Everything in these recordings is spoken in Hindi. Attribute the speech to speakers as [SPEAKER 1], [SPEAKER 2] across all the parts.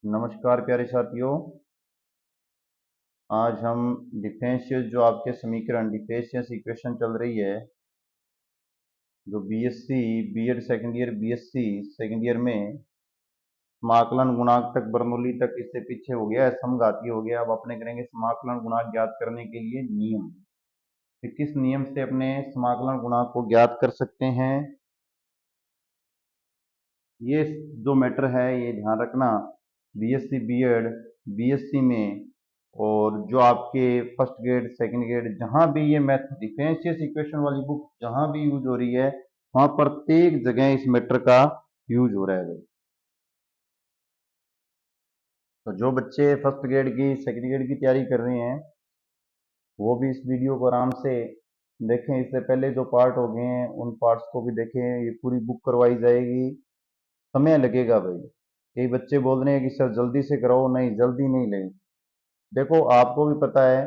[SPEAKER 1] नमस्कार प्यारे साथियों। आज हम डिफरेंशियल जो आपके समीकरण डिफरेंशियल इक्वेशन चल रही है, जो BSc BEd second year BSc second year में समाकलन गुणांक तक बर्नौली तक इससे पीछे हो गया है, समघातीय हो गया। अब अपने करेंगे समाकलन गुणांक ज्ञात करने के लिए नियम कि किस नियम से अपने समाकलन गुणांक को ज्ञात कर सकते हैं। ये जो मैटर है ये ध्यान रखना, बीएससी बीएड बीएससी में और जो आपके फर्स्ट ग्रेड सेकंड ग्रेड जहां भी ये मैथ डिफरेंशियल इक्वेशन वाली बुक जहां भी यूज हो रही है, वहां प्रत्येक जगह इस मैटर का यूज हो रहा है भाई। तो जो बच्चे फर्स्ट ग्रेड की सेकंड ग्रेड की तैयारी कर रहे हैं वो भी इस वीडियो को आराम से देखें। इससे पहले जो पार्ट हो गए हैं उन पार्ट्स को भी देखें। ये पूरी बुक करवाई जाएगी, समय लगेगा भाई। कई बच्चे बोल रहे हैं कि सर जल्दी से कराओ, नहीं जल्दी नहीं लें। देखो आपको भी पता है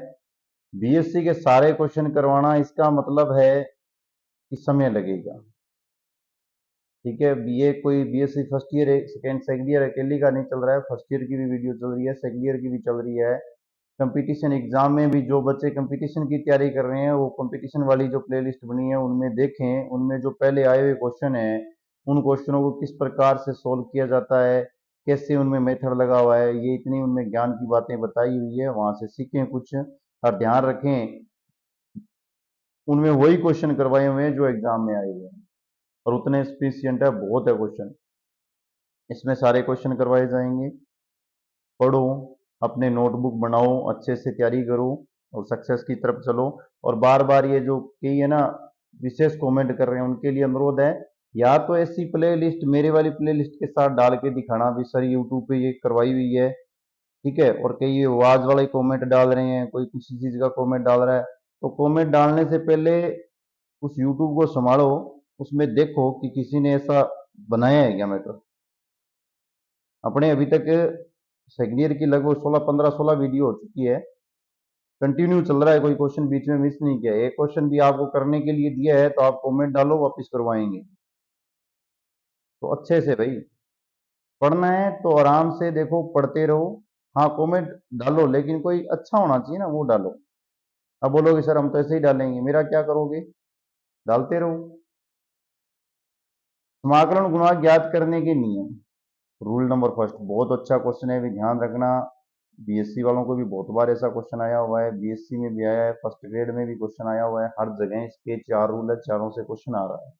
[SPEAKER 1] बीएससी के सारे क्वेश्चन करवाना इसका मतलब है कि समय लगेगा। ठीक है, बीए कोई BSc first year second year अकेले का नहीं चल रहा है, फर्स्ट ईयर की भी वीडियो चल रही है, सेकंड ईयर की भी चल रही है। कंपटीशन एग्जाम में भी जो बच्चे कंपटीशन की तैयारी कर रहे हैं वो कंपटीशन वाली जो प्लेलिस्ट बनी है उनमें देखें। उनमें जो पहले आए हुए क्वेश्चन है उन क्वेश्चनों को किस प्रकार से सोल्व किया जाता है, कैसे उनमें मेथड लगा हुआ है, ये इतनी उनमें ज्ञान की बातें बताई हुई है, वहां से सीखें कुछ। और ध्यान रखें उनमें वही क्वेश्चन करवाए हुए हैं जो एग्जाम में आए हुए हैं, और उतने स्पेसिएंट है, बहुत है क्वेश्चन। इसमें सारे क्वेश्चन करवाए जाएंगे। पढ़ो, अपने नोटबुक बनाओ, अच्छे से तैयारी करो और सक्सेस की तरफ चलो। और बार बार ये जो कई है ना विशेष कमेंट कर रहे हैं उनके लिए अनुरोध है, या तो ऐसी प्ले लिस्ट मेरे वाली प्ले लिस्ट के साथ डाल के दिखाना भी सर यूट्यूब पे ये करवाई हुई है। ठीक है, और कई ये आवाज वाले कमेंट डाल रहे हैं, कोई किसी चीज का कमेंट डाल रहा है, तो कमेंट डालने से पहले उस यूट्यूब को संभालो, उसमें देखो कि किसी ने ऐसा बनाया है क्या मैटर। अपने अभी तक सेकेंड ईयर की लगभग 16 15 16 वीडियो हो चुकी है, कंटिन्यू चल रहा है, कोई क्वेश्चन बीच में मिस नहीं किया। एक क्वेश्चन भी आपको करने के लिए दिया है तो आप कमेंट डालो, वापस करवाएंगे। तो अच्छे से भाई पढ़ना है तो आराम से देखो, पढ़ते रहो। हाँ कमेंट डालो लेकिन कोई अच्छा होना चाहिए ना, वो डालो। अब बोलोगे सर हम तो ऐसे ही डालेंगे, मेरा क्या करोगे, डालते रहो। समाकलन गुणांक ज्ञात करने के नियम, रूल नंबर फर्स्ट, बहुत अच्छा क्वेश्चन है भी, ध्यान रखना। बीएससी वालों को भी बहुत बार ऐसा क्वेश्चन आया हुआ है, बीएससी में भी आया है, फर्स्ट ग्रेड में भी क्वेश्चन आया हुआ है, हर जगह इसके चार रूल है, चारों से क्वेश्चन आ रहा है।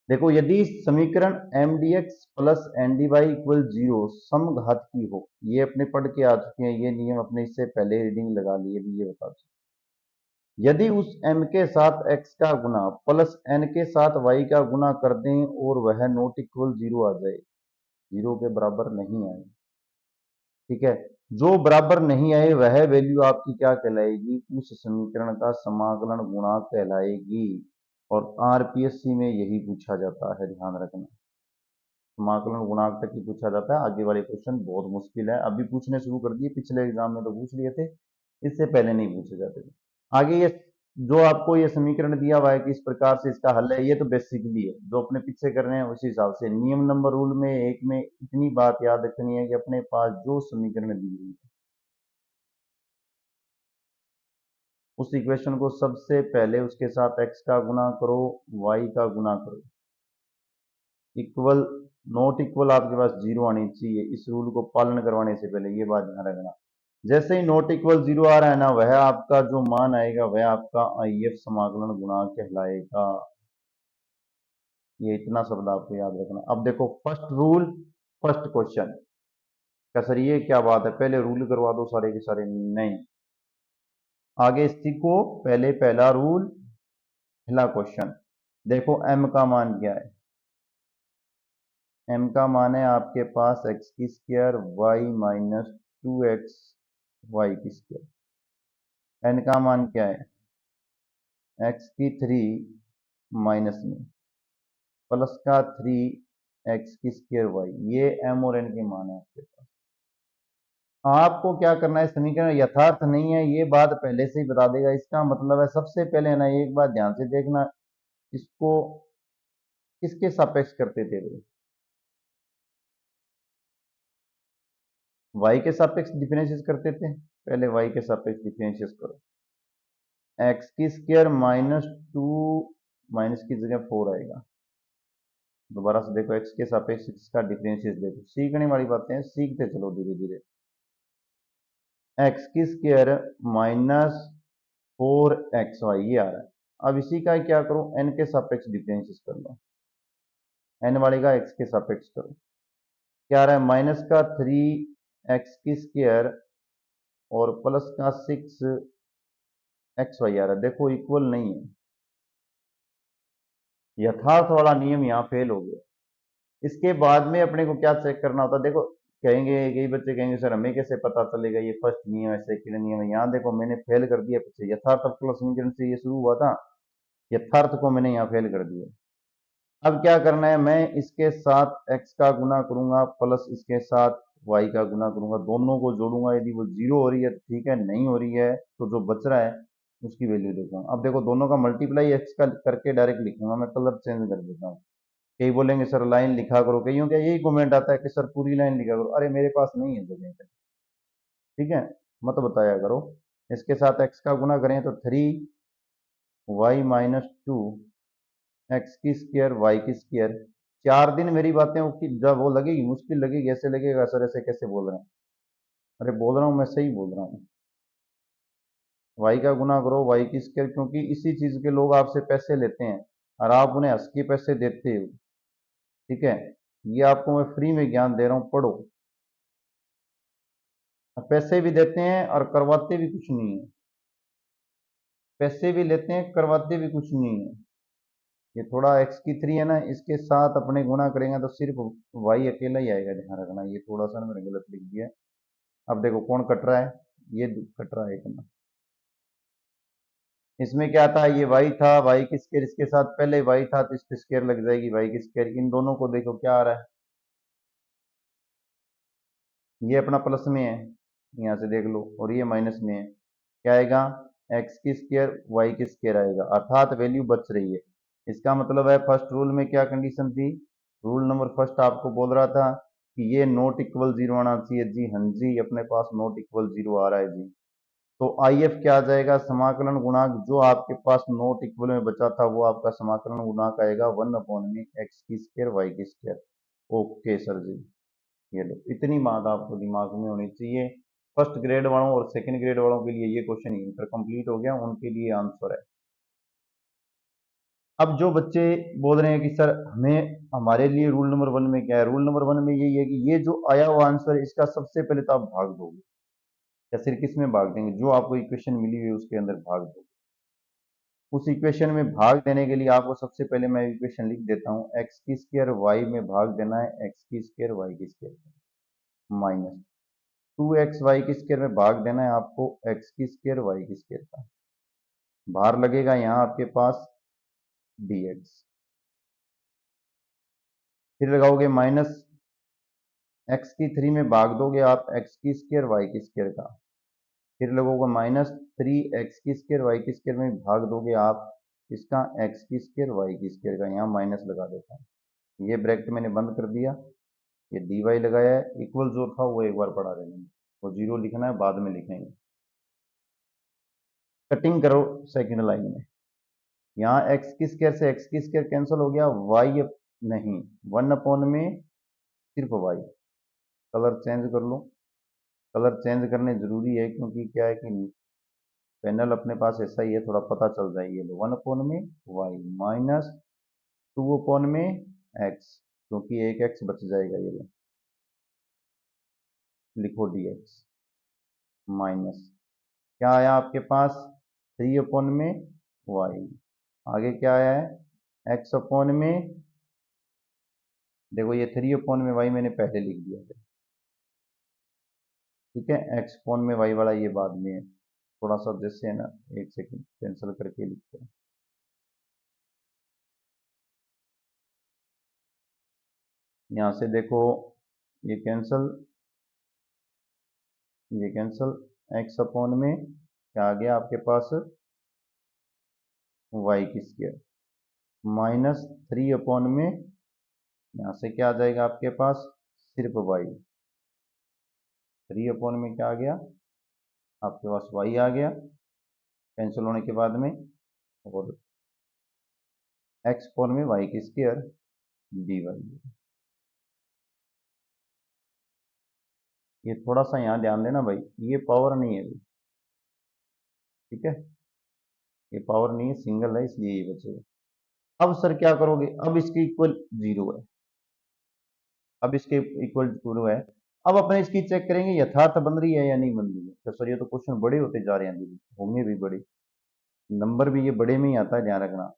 [SPEAKER 1] देखो यदि समीकरण M D X plus N D Y equal zero समघात की हो, ये अपने पढ़ के आ चुके हैं ये नियम, अपने इससे पहले रीडिंग लगा लिए भी, ये बता चुके। यदि उस m के साथ x का गुना प्लस n के साथ y का गुना कर दें और वह नॉट इक्वल जीरो आ जाए, जीरो के बराबर नहीं आए। ठीक है, जो बराबर नहीं आए वह वैल्यू आपकी क्या कहलाएगी, उस समीकरण का समाकलन गुणांक कहलाएगी। और आरपीएससी में यही पूछा जाता है, ध्यान रखना। समाकलन गुणांक तक ही पूछा जाता है, आगे वाले क्वेश्चन बहुत मुश्किल है, अभी पूछने शुरू कर दिए, पिछले एग्जाम में तो पूछ लिए थे, इससे पहले नहीं पूछे जाते थे। आगे ये जो आपको ये समीकरण दिया हुआ है कि इस प्रकार से इसका हल है, ये तो बेसिकली है जो अपने पीछे कर रहे हैं उसी हिसाब से। नियम नंबर रूल में एक में इतनी बात याद रखनी है कि अपने पास जो समीकरण दी हुई है उस इक्वेशन को सबसे पहले उसके साथ x का गुना करो, y का गुना करो, इक्वल नॉट इक्वल आपके पास जीरो आनी चाहिए। इस रूल को पालन करवाने से पहले ये बात ध्यान रखना। जैसे ही नॉट इक्वल जीरो आ रहा है ना, वह आपका जो मान आएगा वह आपका आईएफ समाकलन गुणांक कहलाएगा। ये इतना शब्द आपको याद रखना। अब देखो फर्स्ट रूल, फर्स्ट क्वेश्चन क्या सर, ये क्या बात है, पहले रूल करवा दो सारे के सारे, नहीं, आगे सीखो। पहले पहला रूल, पहला क्वेश्चन। देखो m का मान क्या है, m का मान है आपके पास x की square y minus 2x y की स्क्वायर। n का मान क्या है, x की 3 माइनस में प्लस का 3x की स्क्वायर y, ये m और n के मान है आपके पास। आपको क्या करना है, समीकरण यथार्थ नहीं है ये बात पहले से ही बता देगा। इसका मतलब है सबसे पहले ना एक बात ध्यान से देखना, इसको किसके सापेक्ष करते थे भाई, वाई के सापेक्ष डिफरेंशिएट करते थे, पहले वाई के सापेक्ष डिफरेंशिएट करो। एक्स की स्क्वायर -2 माइनस की जगह 4 आएगा। दोबारा से देखो, एक्स के सापेक्ष इसका डिफरेंशिएट देखो, सीखने वाली बातें हैं, सीखते चलो धीरे धीरे। एक्स की स्क्वायर -4xy ये आ रहा है। अब इसी का क्या करो, एन के सापेक्ष डिफरेंशिएट कर लो, एन वाले का एक्स के सापेक्ष करो। क्या आ रहा है, माइनस का 3x की स्क्वायर और प्लस का 6xy आ रहा है। देखो इक्वल नहीं है, यथार्थ वाला नियम यहाँ फेल हो गया। इसके बाद में अपने को क्या चेक करना होता है, देखो कहेंगे, कई बच्चे कहेंगे सर हमें कैसे पता चलेगा ये फर्स्ट नियम है सेकंड नियम है। यहाँ देखो मैंने फेल कर दिया पीछे, यथार्थ प्लस समीकरण से ये शुरू हुआ था, यथार्थ को मैंने यहाँ फेल कर दिया। अब क्या करना है, मैं इसके साथ x का गुना करूंगा प्लस इसके साथ y का गुना करूंगा, दोनों को जोड़ूंगा। यदि वो जीरो हो रही है तो ठीक है, नहीं हो रही है तो जो बच रहा है उसकी वैल्यू देखूंगा। अब देखो दोनों का मल्टीप्लाई x का करके डायरेक्ट लिखूंगा, मैं कलर चेंज कर देता हूँ। कई बोलेंगे सर लाइन लिखा करो, कईयों का यही कमेंट आता है कि सर पूरी लाइन लिखा करो। अरे मेरे पास नहीं है जगह पे, ठीक है, मत बताया करो। इसके साथ x का गुना करें तो 3y - 2 एक्स की स्क्वायर वाई की स्क्वायर। 4 दिन मेरी बातें जब वो लगेगी, मुश्किल लगेगी, ऐसे लगेगा सर ऐसे कैसे बोल रहे हैं। अरे बोल रहा हूँ, मैं सही बोल रहा हूँ। वाई का गुना करो वाई की स्क्वायर, क्योंकि इसी चीज के लोग आपसे पैसे लेते हैं और आप उन्हें हंस के पैसे देते हो, ठीक है। ये आपको मैं फ्री में ज्ञान दे रहा हूँ, पढ़ो। पैसे भी देते हैं और करवाते भी कुछ नहीं है, पैसे भी लेते हैं करवाते भी कुछ नहीं है। ये थोड़ा एक्स की 3 है ना, इसके साथ अपने गुना करेंगे तो सिर्फ वाई अकेला ही आएगा, ध्यान रखना। ये थोड़ा सा मैंने गलत लिख दिया। अब देखो कौन कट रहा है, ये कट रहा है इतना। इसमें क्या था, ये वाई था, वाई की स्क्वायर इसके साथ पहले वाई था तो इसकी स्क्वायर लग जाएगी वाई की स्क्वायर। इन दोनों को देखो क्या आ रहा है, ये अपना प्लस में है, यहाँ से देख लो, और ये माइनस में है। क्या आएगा, एक्स की स्क्वायर वाई की स्क्वायर आएगा, अर्थात वैल्यू बच रही है। इसका मतलब है फर्स्ट रूल में क्या कंडीशन थी, रूल नंबर फर्स्ट आपको बोल रहा था कि ये नॉट इक्वल जीरो आना चाहिए जी। हाँ जी, अपने पास नॉट इक्वल जीरो आ रहा है जी। तो आई एफ क्या आ जाएगा, समाकलन गुणांक जो आपके पास नॉट इक्वल में बचा था वो आपका समाकलन गुणांक आएगा 1/में एक्स की स्क्वायर वाई की स्क्वायर। ओके सर जी, ये लो, इतनी बात आपको दिमाग में होनी चाहिए। फर्स्ट ग्रेड वालों और सेकंड ग्रेड वालों के लिए ये क्वेश्चन इंटर कंप्लीट हो गया, उनके लिए आंसर है। अब जो बच्चे बोल रहे हैं कि सर हमें, हमारे लिए रूल नंबर 1 में क्या है, रूल नंबर 1 में यही है कि ये जो आया हुआ आंसर है इसका सबसे पहले तो आप भाग दोगे, या सिर्फ किस में भाग देंगे, जो आपको इक्वेशन मिली हुई है उसके अंदर भाग दोगे। उस इक्वेशन में भाग देने के लिए आपको सबसे पहले मैं इक्वेशन लिख देता हूँ, एक्स की स्क्वायर वाई में भाग देना है एक्स की स्क्वायर वाई की स्क्वायर माइनस 2x वाई की स्क्वायर में भाग देना है आपको एक्स की स्क्वायर वाई की स्क्वायर का। बाहर लगेगा यहाँ आपके पास dx, फिर लगाओगे माइनस एक्स की 3 में भाग दोगे आप एक्स की स्क्वायर वाई की स्क्वायर का, फिर लगोगे -3x की स्क्वायर वाई की स्क्वायर में भाग दोगे आप इसका एक्स की स्क्वायर वाई की स्क्वायर का। यहाँ माइनस लगा देता हूँ, ये ब्रैकेट मैंने बंद कर दिया, ये dy लगाया है, इक्वल जो था वो एक बार पढ़ा देंगे, वो जीरो लिखना है बाद में लिखेंगे। कटिंग करो सेकंड लाइन में, यहाँ एक्स की स्क्वायर से एक्स की स्क्वायर कैंसिल हो गया, वाई नहीं 1/में सिर्फ वाई। कलर चेंज कर लो, कलर चेंज करने जरूरी है क्योंकि क्या है कि पैनल अपने पास ऐसा ही है, थोड़ा पता चल जाए। ये लो 1/में वाई माइनस 2/में एक्स, क्योंकि एक एक्स बच जाएगा, ये लो लिखो dx माइनस क्या आया आपके पास 3/में वाई, आगे क्या आया है x/में, देखो ये 3/में वाई मैंने पहले लिख दिया है, ठीक है। x/में वाई वाला ये बाद में है, थोड़ा सा जैसे है ना, एक सेकंड कैंसिल करके लिखते हैं। यहाँ से देखो ये कैंसिल, ये कैंसिल, x/में क्या आ गया आपके पास वाई की स्क्वायर माइनस 3/में, यहाँ से क्या आ जाएगा आपके पास सिर्फ वाई। 3 में क्या आ गया आपके पास y आ गया कैंसिल होने के बाद में, और x में y की स्क्वायर dy। ये थोड़ा सा यहाँ ध्यान देना भाई, ये पावर नहीं है भाई, ठीक है, ये पावर नहीं है, सिंगल है, इसलिए ये बचेगा। अब सर क्या करोगे, अब इसके इक्वल 0 है, अब इसके इक्वल 0 है। अब अपने इसकी चेक करेंगे यथार्थ बन रही है या नहीं बन रही है। तो सर ये तो क्वेश्चन बड़े होते जा रहे हैं, दीदी होंगे भी बड़े, नंबर भी ये बड़े में ही आता है, ध्यान रखना।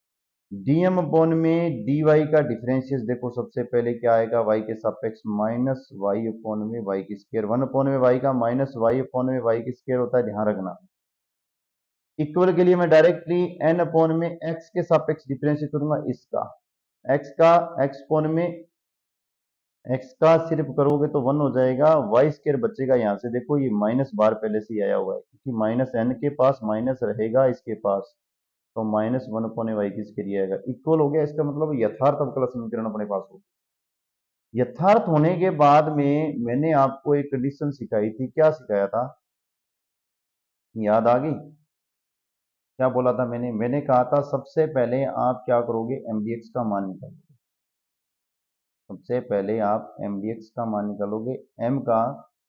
[SPEAKER 1] डीएम अपॉन में डी वाई का डिफरेंशियल देखो, सबसे पहले क्या आएगा, वाई के सापेक्ष माइनस वाई अपॉन में वाई की स्क्वायर, 1 अपॉन में वाई का माइनस वाई अपॉन में वाई की स्क्वायर होता है, ध्यान रखना। इक्वल के लिए मैं डायरेक्टली एन अपॉन में एक्स के सापेक्ष डिफरेंशिएट करूंगा इसका, एक्स का एक्स अपॉन में एक्स का सिर्फ करोगे तो 1 हो जाएगा, वाई स्क्वायर बचेगा। यहां से देखो ये माइनस बार पहले से ही आया हुआ है, क्योंकि माइनस एन के पास माइनस रहेगा इसके पास, तो माइनस 1 अपॉन वाई की स्क्वायर आएगा, इक्वल हो गया। इसका मतलब यथार्थ अवकल समीकरण अपने पास हो। यथार्थ होने के बाद में मैंने आपको एक कंडीशन सिखाई थी, क्या सिखाया था, याद आ गई? क्या बोला था मैंने कहा था सबसे पहले आप क्या करोगे, एमडीएक्स का मान निकालोगे। सबसे पहले आप एमडीएक्स का मान निकालोगे, एम का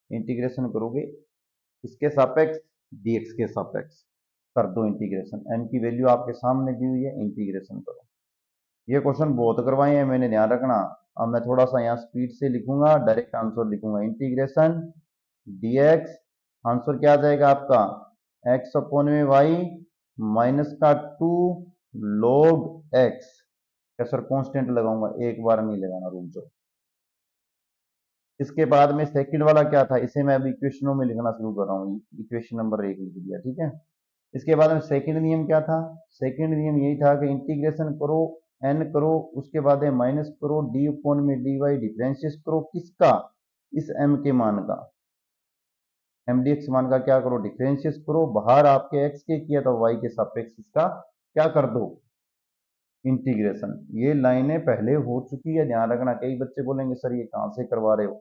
[SPEAKER 1] इंटीग्रेशन करोगे इसके सापेक्ष, डीएक्स के सापेक्ष कर दो इंटीग्रेशन, एम की वैल्यू आपके सामने दी हुई है, इंटीग्रेशन करो। ये क्वेश्चन बहुत करवाए हैं मैंने, ध्यान रखना। अब मैं थोड़ा सा यहाँ स्पीड से लिखूंगा, डायरेक्ट आंसर लिखूंगा, इंटीग्रेशन डीएक्स, आंसर क्या आ जाएगा आपका, एक्स अपॉन में वाई माइनस का 2 log एक्स। क्या सर कांस्टेंट लगाऊंगा, एक बार नहीं लगाना, रुक जाओ। इसके बाद में सेकंड वाला क्या था, इसे मैं अब इक्वेशनों में लिखना शुरू कर रहा हूँ, इक्वेशन नंबर 1 लिख दिया, ठीक है। इसके बाद में सेकंड नियम क्या था, सेकंड नियम यही था कि इंटीग्रेशन करो, एन करो, उसके बाद में माइनस करो, डी अपॉन में डी वाई डिफरेंशिएट करो किसका, इस एम के मान का, एमडीएक्स मान का क्या करो, डिफरेंशिएट करो, बाहर आपके एक्स के किया था वाई के सापेक्ष इसका क्या कर दो, इंटीग्रेशन। ये लाइनें पहले हो चुकी है, ध्यान रखना। कई बच्चे बोलेंगे सर ये कहां से करवा रहे हो,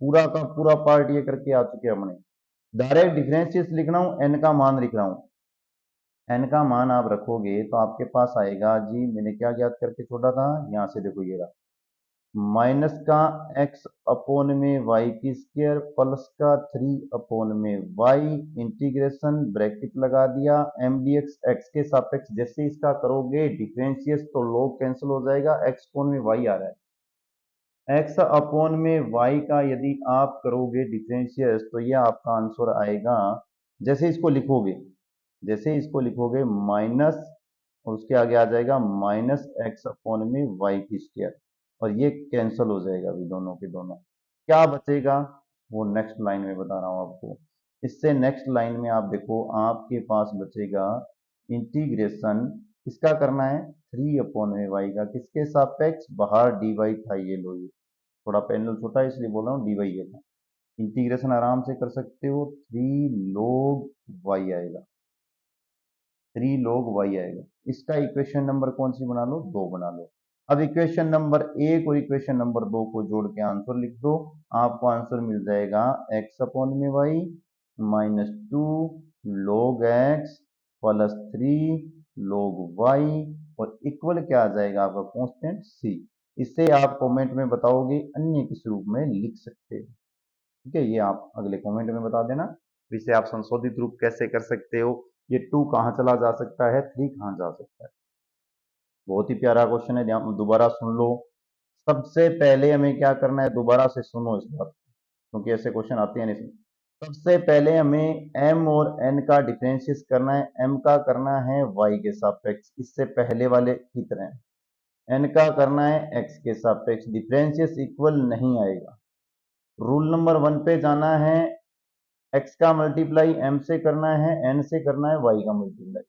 [SPEAKER 1] पूरा का पूरा पार्ट ये करके आ चुके हैं हमने। डायरेक्ट डिफरेंशिएट लिख रहा हूं, एन का मान लिख रहा हूं, एन का मान आप रखोगे तो आपके पास आएगा जी, मैंने क्या ज्ञात करके छोड़ा था, यहां से देखो ये रहा, माइनस का एक्स अपोन में वाई की स्क्वायर प्लस का 3 अपोन में वाई, इंटीग्रेशन ब्रैकेट लगा दिया, एम डी एक्स एक्स के सापेक्ष जैसे इसका करोगे डिफरेंशिएट तो log कैंसिल हो जाएगा, एक्स अपोन में वाई आ रहा है, एक्स अपोन में वाई का यदि आप करोगे डिफरेंशिएट तो ये आपका आंसर आएगा, जैसे इसको लिखोगे, जैसे इसको लिखोगे माइनस, और उसके आगे आ जाएगा माइनस एक्स अपॉन में वाई की स्क्वायर, और ये कैंसिल हो जाएगा अभी दोनों के दोनों। क्या बचेगा वो नेक्स्ट लाइन में बता रहा हूं आपको। इससे नेक्स्ट लाइन में आप देखो आपके पास बचेगा इंटीग्रेशन, किसका करना है, 3 अपॉन में वाई का, किसके सापेक्ष, बाहर डी वाई था, ये लो, ये थोड़ा पैनल छोटा है इसलिए बोल रहा हूँ, डी वाई ये था। इंटीग्रेशन आराम से कर सकते हो, 3 log वाई आएगा, 3 log y आएगा। इसका इक्वेशन नंबर कौन सी बना लो, 2 बना लो। अब इक्वेशन नंबर 1 और इक्वेशन नंबर 2 को जोड़ के आंसर लिख दो, आपको आंसर मिल जाएगा x अपॉन में y minus 2 log x plus 3 log y, और इक्वल क्या आ जाएगा आपका, कांस्टेंट c। इसे आप कमेंट में बताओगे, अन्य किस रूप में लिख सकते हो, ठीक है, ये आप अगले कमेंट में बता देना। इसे आप संशोधित रूप कैसे कर सकते हो, ये 2 कहाँ चला जा सकता है, 3 कहाँ जा सकता है। बहुत ही प्यारा क्वेश्चन है, ध्यान दोबारा सुन लो। सबसे पहले हमें क्या करना है, दोबारा से सुनो इस बात, क्योंकि ऐसे क्वेश्चन आते हैं नहीं। सबसे पहले हमें m और n का डिफरेंशिएट करना है, m का करना है y के सापेक्ष, इससे पहले वाले की तरह, n का करना है x के सापेक्ष, डिफरेंशिएट इक्वल नहीं आएगा। रूल नंबर 1 पे जाना है, x का मल्टीप्लाई m से करना है, n से करना है y का मल्टीप्लाई,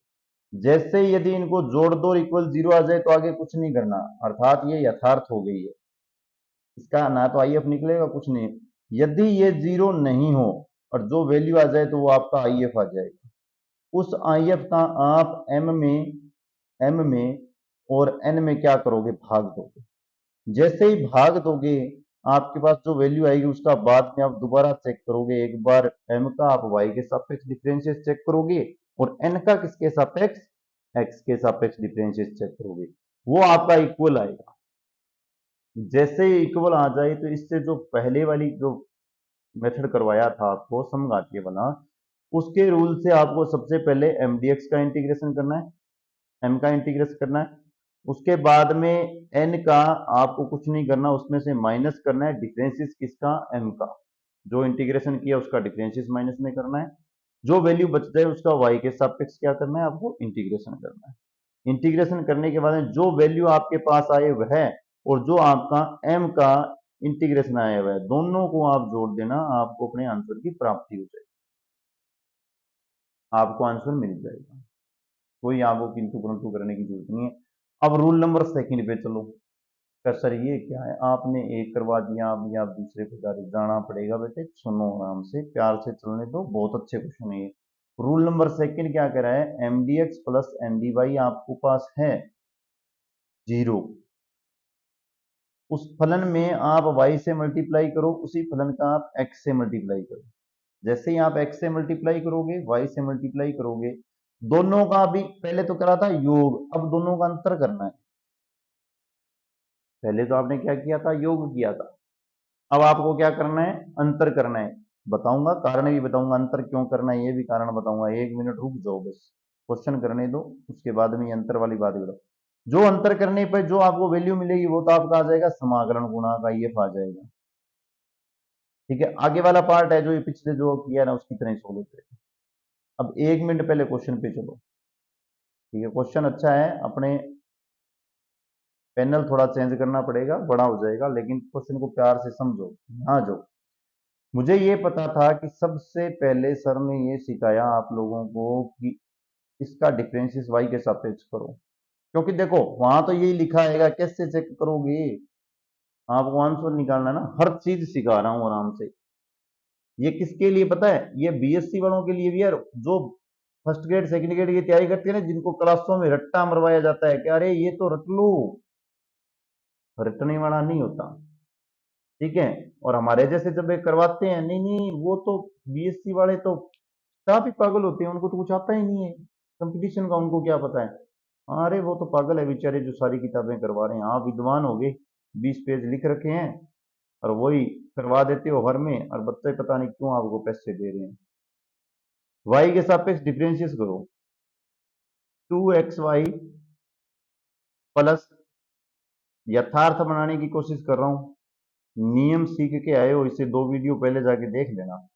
[SPEAKER 1] जैसे यदि इनको जोड़ दो इक्वल 0 आ जाए तो आगे कुछ नहीं करना, अर्थात ये यथार्थ हो गई है, इसका ना तो आई एफ निकलेगा कुछ नहीं। यदि ये 0 नहीं हो और जो वैल्यू आ जाए तो वो आपका आई एफ आ जाएगा, उस आई एफ का आप एम में और एन में क्या करोगे, भाग दोगे। जैसे ही भाग दोगे आपके पास जो वैल्यू आएगी उसका बाद में आप दोबारा चेक करोगे। एक बार m का आप y के सापेक्ष डिफरेंशियल चेक करोगे और n का किसके सापेक्ष, x के सापेक्ष डिफरेंशियल चेक करोगे, वो आपका इक्वल आएगा। जैसे ही इक्वल आ जाए तो इससे जो पहले वाली जो मेथड करवाया था आपको समघातीय वाला, उसके रूल से आपको सबसे पहले mdx का इंटीग्रेशन करना है, m का इंटीग्रेशन करना है। उसके बाद में n का आपको कुछ नहीं करना, उसमें से माइनस करना है डिफरेंशियस किसका, m का। जो इंटीग्रेशन किया उसका डिफरेंशियस माइनस में करना है। जो वैल्यू बच जाए उसका y के सापेक्ष क्या करना है, आपको इंटीग्रेशन करना है। इंटीग्रेशन करने के बाद जो वैल्यू आपके पास आए वह और जो आपका m का इंटीग्रेशन आया हुआ है, दोनों को आप जोड़ देना, आपको अपने आंसर की प्राप्ति हो जाएगी, आपको आंसर मिल जाएगा। कोई आपको किंतु परंतु करने की जरूरत नहीं है। अब रूल नंबर सेकंड पे चलो। सर ये क्या है, आपने एक करवा दिया, अभी आप दूसरे पे जाना पड़ेगा। बेटे सुनो, आराम से प्यार से चलने दो, बहुत अच्छे क्वेश्चन है ये। रूल नंबर सेकंड क्या कह रहा है, M D X plus M D Y आपको पास है 0। उस फलन में आप y से मल्टीप्लाई करो, उसी फलन का आप x से मल्टीप्लाई करो। जैसे ही आप x से मल्टीप्लाई करोगे, y से मल्टीप्लाई करोगे, दोनों का भी पहले तो करा था योग, अब दोनों का अंतर करना है। पहले तो आपने क्या किया था, योग किया था। अब आपको क्या करना है, अंतर करना है। बताऊंगा, कारण भी बताऊंगा, अंतर क्यों करना है ये भी कारण बताऊंगा। 1 मिनट रुक जाओ, बस क्वेश्चन करने दो, उसके बाद में ये अंतर वाली बात बताओ। जो अंतर करने पर जो आपको वैल्यू मिलेगी वो तो आपका आ जाएगा समाकलन गुणा का ये आ जाएगा। ठीक है, आगे वाला पार्ट है जो ये पिछले जो किया ना उसकी तरह सोल्व करें। अब 1 मिनट पहले क्वेश्चन पे चलो। ठीक है, क्वेश्चन अच्छा है, अपने पैनल थोड़ा चेंज करना पड़ेगा, बड़ा हो जाएगा, लेकिन क्वेश्चन को प्यार से समझो। हाँ, जो मुझे ये पता था कि सबसे पहले सर ने ये सिखाया आप लोगों को कि इसका डिफरेंशियल वाई के सापेक्ष करो, क्योंकि देखो वहां तो यही लिखा है, कैसे चेक करोगे, आपको आंसर निकालना है ना। हर चीज सिखा रहा हूं आराम से। ये किसके लिए पता है, ये बीएससी वालों के लिए भी है, जो फर्स्ट ग्रेड सेकंड ग्रेड की तैयारी करते हैं ना, जिनको क्लासों में रट्टा मरवाया जाता है कि अरे ये तो रट लो, रटने वाला नहीं होता। ठीक है, और हमारे जैसे जब ये करवाते हैं, नहीं नहीं वो तो बीएससी वाले तो आप ही पागल होते हैं, उनको तो कुछ आता ही नहीं है कंपटीशन का, उनको क्या पता है। अरे वो तो पागल है बेचारे जो सारी किताबें करवा रहे हैं। आप विद्वान हो गए, 20 पेज लिख रखे हैं और वही करवा देते हो हर में, और बच्चे पता नहीं क्यों आपको पैसे दे रहे हैं। वाई के सापेक्ष डिफरेंशियल करो, 2xy प्लस, यथार्थ बनाने की कोशिश कर रहा हूं, नियम सीख के आए हो, इसे 2 वीडियो पहले जाके देख लेना।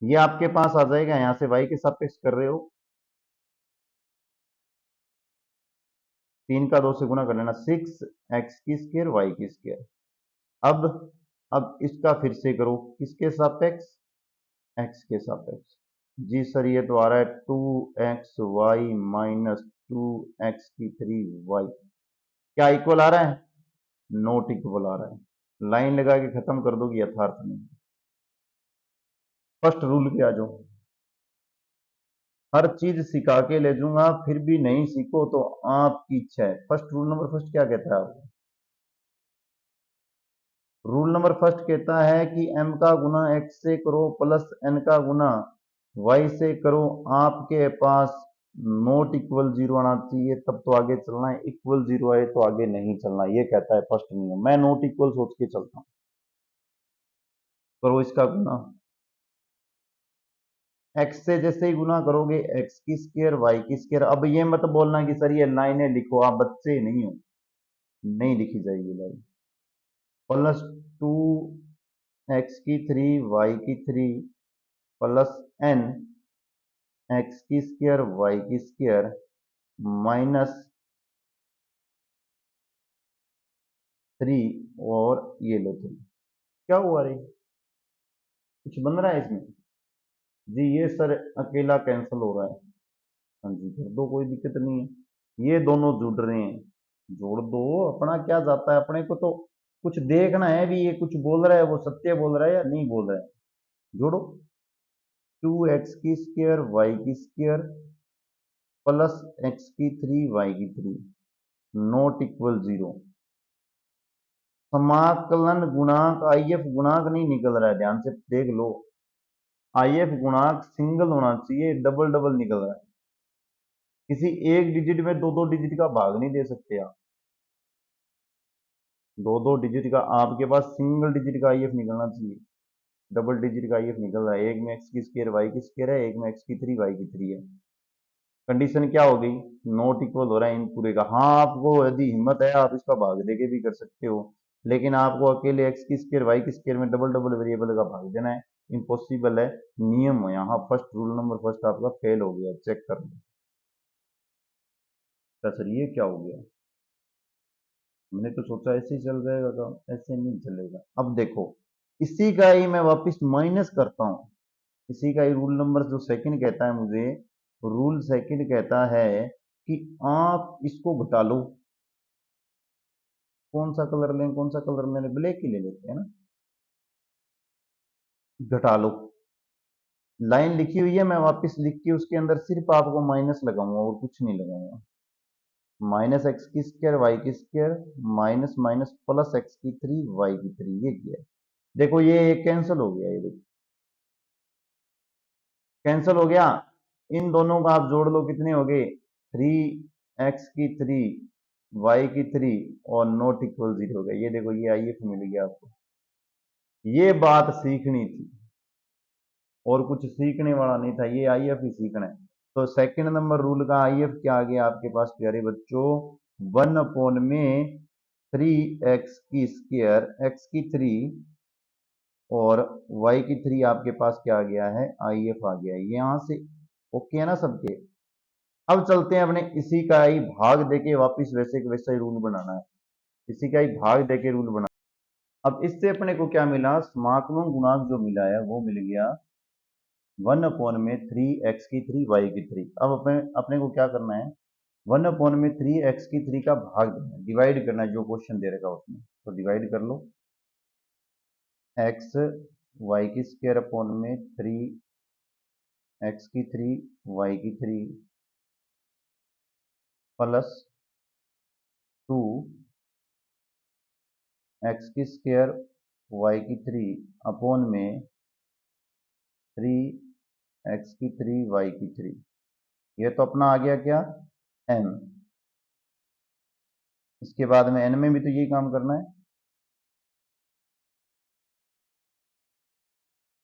[SPEAKER 1] ये आपके पास आ जाएगा, यहां से वाई के सापेक्ष कर रहे हो, 3 का 2 से गुना कर लेना, 6x² y²। अब अब इसका फिर से करो, किसके सापेक्ष, x के सापेक्ष। जी सर ये तो आ रहा है 2xy माइनस 2x³ क्या इक्वल आ रहा है, नॉट इक्वल आ रहा है। लाइन लगा के खत्म कर दोगे, यथार्थ नहीं। फर्स्ट रूल पे आ जाओ। हर चीज सिखा के ले जाऊंगा, फिर भी नहीं सीखो तो आपकी इच्छा है। फर्स्ट रूल नंबर फर्स्ट क्या कहता है आपको, रूल नंबर फर्स्ट कहता है कि m का गुना x से करो प्लस n का गुना y से करो, आपके पास नॉट इक्वल 0 आना चाहिए, तब तो आगे चलना है, इक्वल 0 आए तो आगे नहीं चलना। ये कहता है फर्स्ट नियम। मैं नॉट इक्वल सोच के चलता हूं। करो इसका गुना, x से जैसे ही गुना करोगे x² y²। अब ये मत बोलना कि सर ये लाइनें लिखो, आप बच्चे नहीं हो, नहीं लिखी जाएगी line. Plus 2x³ y³ plus n x² y² minus 3, और ये लो 3। क्या हुआ रे, कुछ बन रहा है इसमें, जी ये सर अकेला कैंसिल हो रहा है। हाँ जी कर दो, कोई दिक्कत नहीं है, ये दोनों जुड़ रहे हैं, जोड़ दो, अपना क्या जाता है, अपने को तो कुछ देखना है भी, ये कुछ बोल रहा है वो सत्य बोल रहा है या नहीं बोल रहा है। जोड़ो, 2x² y² plus x³ y³ not equal 0। समाकलन गुणांक आईएफ गुणांक नहीं निकल रहा है, ध्यान से देख लो। आईएफ गुणांक सिंगल होना चाहिए, डबल डबल निकल रहा है। किसी एक डिजिट में दो दो डिजिट का भाग नहीं दे सकते आप। दो दो डिजिट का आपके पास सिंगल डिजिट का आईएफ निकलना चाहिए। डबल डिजिट का आईएफ निकल रहा है। एक में एक्स की स्क्वायर वाई की स्क्वायर है, एक में एक्स की थ्री वाई की थ्री है। कंडीशन क्या हो गई? नॉट इक्वल हो रहा है इन पूरे का। हाँ, आपको यदि हिम्मत है आप इसका भाग देके भी कर सकते हो, लेकिन आपको अकेले एक्स की स्क्वायर वाई की स्क्वायर में डबल डबल वेरिएबल का भाग देना है, इम्पॉसिबल है। नियम है यहाँ फर्स्ट, रूल नंबर फर्स्ट आपका फेल हो गया, चेक कर लो। सर ये क्या हो गया? मैंने तो सोचा ऐसे ही चल जाएगा, तो ऐसे नहीं चलेगा। अब देखो, इसी का ही मैं वापस माइनस करता हूँ। इसी का ही रूल नंबर जो सेकंड कहता है मुझे, रूल सेकंड कहता है कि आप इसको घटा लो। कौन सा कलर लें, कौन सा कलर लें? ब्लैक ही ले लेते हैं ना। घटा लो। लाइन लिखी हुई है, मैं वापस लिख के उसके अंदर सिर्फ आपको माइनस लगाऊंगा और कुछ नहीं लगाऊंगा। माइनस एक्स की स्क्वायर वाई की square minus minus plus X की थ्री वाई की थ्री, ये किया है। देखो ये कैंसिल हो गया, ये देखो कैंसिल हो गया। इन दोनों का आप जोड़ लो, कितने हो गए? थ्री एक्स की थ्री वाई की थ्री और नॉट इक्वल जीरो हो गया। ये देखो ये आईएफ मिल गया आपको। ये बात सीखनी थी और कुछ सीखने वाला नहीं था, ये आईएफ ही सीखना है। तो सेकंड नंबर रूल का आईएफ क्या आ गया आपके पास प्यारे बच्चों? वन अपॉन में थ्री एक्स की स्क्वायर एक्स की थ्री और वाई की थ्री आपके पास क्या आ गया है? आईएफ आ गया है। यहां से ओके है ना सबके? अब चलते हैं अपने इसी का ही भाग देके वापिस वैसे के वैसा ही रूल बनाना है। इसी का ही भाग देके रूल बना। अब इससे अपने को क्या मिला? समाकलन गुणांक जो मिला है वो मिल गया वन अपॉन में थ्री एक्स की थ्री वाई की थ्री। अब अपने अपने को क्या करना है? वन अपॉन में थ्री एक्स की थ्री का भाग देना है, डिवाइड करना है जो क्वेश्चन दे रखा उसमें, तो डिवाइड कर लो। एक्स वाई की स्क्वायर अपॉन में थ्री एक्स की थ्री वाई की थ्री प्लस टू एक्स की स्क्वायर वाई की थ्री अपॉन में थ्री एक्स की थ्री वाई की थ्री। ये तो अपना आ गया क्या? एन। इसके बाद में एन में भी तो यही काम करना है।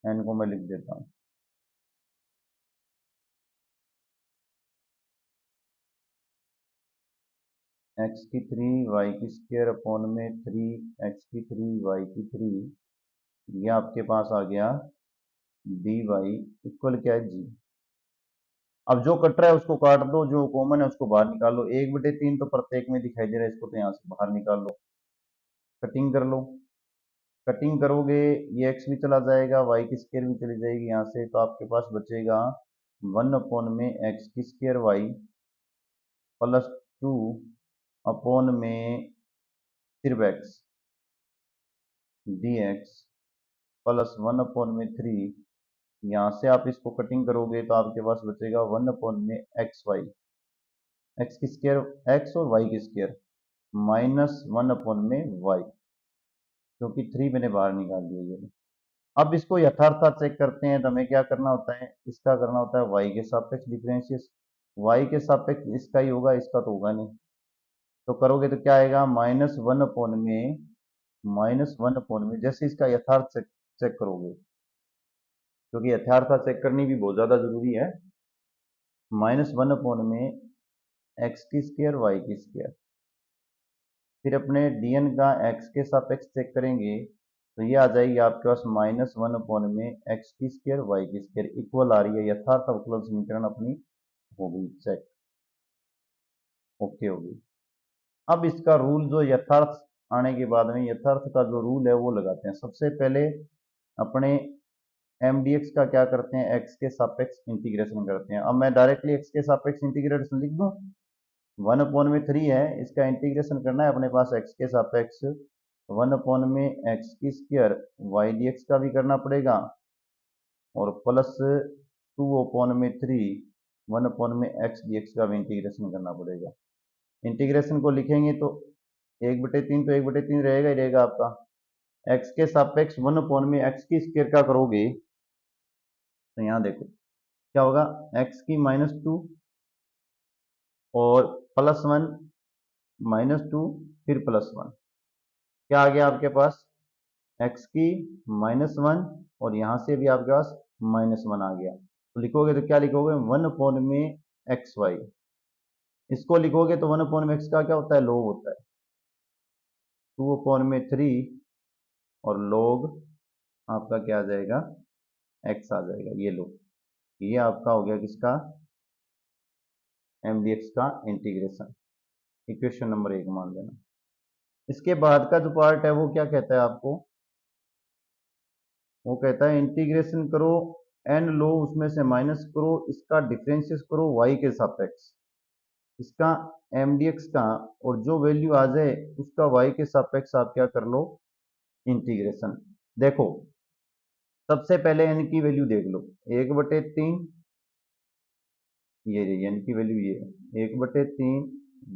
[SPEAKER 1] एन को मैं लिख देता हूं, एक्स की थ्री वाई की स्क्वायर अपॉन में थ्री एक्स की थ्री वाई की थ्री। ये आपके पास आ गया डी वाई इक्वल क्या है? जी। अब जो कट रहा है उसको काट दो, जो कॉमन है उसको बाहर निकाल लो। एक बटे तीन तो प्रत्येक में दिखाई दे रहा है, इसको तो यहाँ से बाहर निकाल लो, कटिंग कर लो। कटिंग करोगे ये एक्स भी चला जाएगा, वाई की स्क्वायर भी चली जाएगी यहाँ से, तो आपके पास बचेगा वन अपॉन में एक्स की square Y plus two upon में सिर्फ X D X plus one upon में थ्री। यहाँ से आप इसको कटिंग करोगे तो आपके पास बचेगा वन अपॉन में एक्स वाई, एक्स की स्क्वायर एक्स और वाई की स्क्वायर माइनस वन अपॉन में वाई, क्योंकि थ्री मैंने बाहर निकाल दिया ये। अब इसको यथार्थता चेक करते हैं, तो हमें क्या करना होता है? इसका करना होता है वाई के सापेक्ष डिफरेंशिएशन। वाई के सापेक्ष इसका ही होगा, इसका तो होगा नहीं। तो करोगे तो क्या आएगा? माइनस वन अपॉन में जैसे इसका यथार्थ चेक करोगे, क्योंकि यथार्थता चेक करनी भी बहुत ज्यादा जरूरी है। माइनस वन अपॉन में एक्स की स्क्वायर वाई की स्क्वायर, फिर अपने dn का x के सापेक्ष चेक करेंगे तो ये आ जाएगी आपके पास माइनस वन अपॉन में एक्स की स्क्वायर वाई की स्क्वायर इक्वल आ रही है। यथार्थ अवकलन समीकरण अपनी हो गई चेक, ओके हो गई। अब इसका रूल जो यथार्थ आने के बाद में यथार्थ का जो रूल है वो लगाते हैं। सबसे पहले अपने mdx का क्या करते हैं? x के सापेक्ष इंटीग्रेशन करते हैं। अब मैं डायरेक्टली x के सापेक्ष इंटीग्रेशन लिख दूं। वन अपॉन में थ्री है, इसका इंटीग्रेशन करना है अपने पास एक्स के सापेक्ष वन अपॉन में एक्स की स्क्वायर वाई डी एक्स का भी करना पड़ेगा और प्लस टू अपॉन में थ्री वन अपॉन में एक्स डी एक्स का भी इंटीग्रेशन करना पड़ेगा। इंटीग्रेशन को लिखेंगे तो 1/3 तो 1/3 रहेगा ही रहेगा आपका। एक्स के सापेक्ष 1 में एक्स की स्क्वायर का करोगे तो यहाँ देखो क्या होगा, एक्स की -2 और +1 -2 फिर +1, क्या आ गया आपके पास, एक्स की -1 और यहां से भी आपके पास -1 आ गया। तो लिखोगे तो क्या लिखोगे, 1 में एक्स वाई। इसको लिखोगे तो 1 में एक्स का क्या होता है, log होता है। 2 में 3 और log आपका क्या आ जाएगा, एक्स आ जाएगा। ये लो, ये आपका हो गया किसका, mdx का इंटीग्रेशन। इक्वेशन नंबर 1 मान लेना। इसके बाद का जो पार्ट है वो क्या कहता है आपको, वो कहता है इंटीग्रेशन करो एन लो, उसमें से माइनस करो, इसका डिफरेंशियल करो y के सापेक्ष, इसका mdx का, और जो वैल्यू आ जाए उसका y के सापेक्ष आप क्या कर लो, इंटीग्रेशन। देखो सबसे पहले n की वैल्यू देख लो, 1/3, ये n की वैल्यू ये 1/3,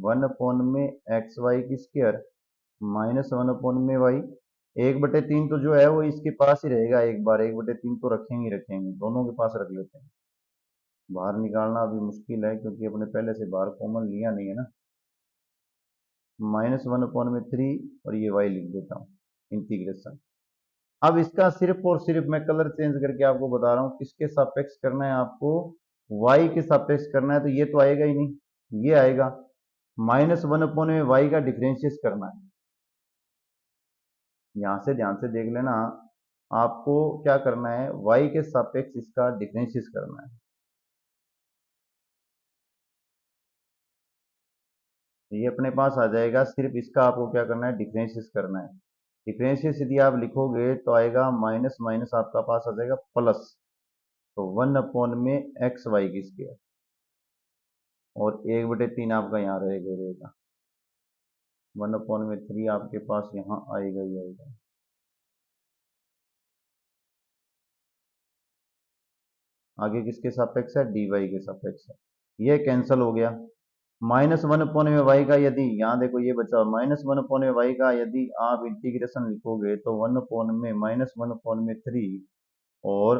[SPEAKER 1] 1 में एक्स वाई की स्क्वायर -1 में y। 1/3 तो जो है वो इसके पास ही रहेगा, एक बार 1/3 तो रखेंगे ही रखेंगे, दोनों के पास रख लेते हैं। बाहर निकालना अभी मुश्किल है क्योंकि अपने पहले से बाहर कॉमन लिया नहीं है ना। -1/3 और ये y लिख देता हूँ, इंटीग्रेशन। अब इसका सिर्फ और सिर्फ मैं कलर चेंज करके आपको बता रहा हूँ, किसके सापेक्ष करना है आपको, y के सापेक्ष करना है। तो ये तो आएगा ही नहीं, ये आएगा। -1 में y का डिफरेंशिएट करना है। यहां से ध्यान से देख लेना, आपको क्या करना है, y के सापेक्ष इसका डिफरेंशिएट करना है। ये अपने पास आ जाएगा, सिर्फ इसका आपको क्या करना है, डिफरेंशिएट करना है। डिफरेंशिएट यदि आप लिखोगे तो आएगा माइनस माइनस आपका पास आ जाएगा प्लस, तो 1 में एक्स वाई की स्क्वायर, और 1/3 आपका यहाँ रहेगा। 1/3 आपके पास यहाँ आएगा ही आएगा। आगे किसके सापेक्ष है, डी वाई के सापेक्ष है। ये कैंसिल हो गया। -1 में वाई का, यदि यहाँ देखो ये बचा, -1 में वाई का यदि आप इंटीग्रेशन लिखोगे तो 1 में -1/3 और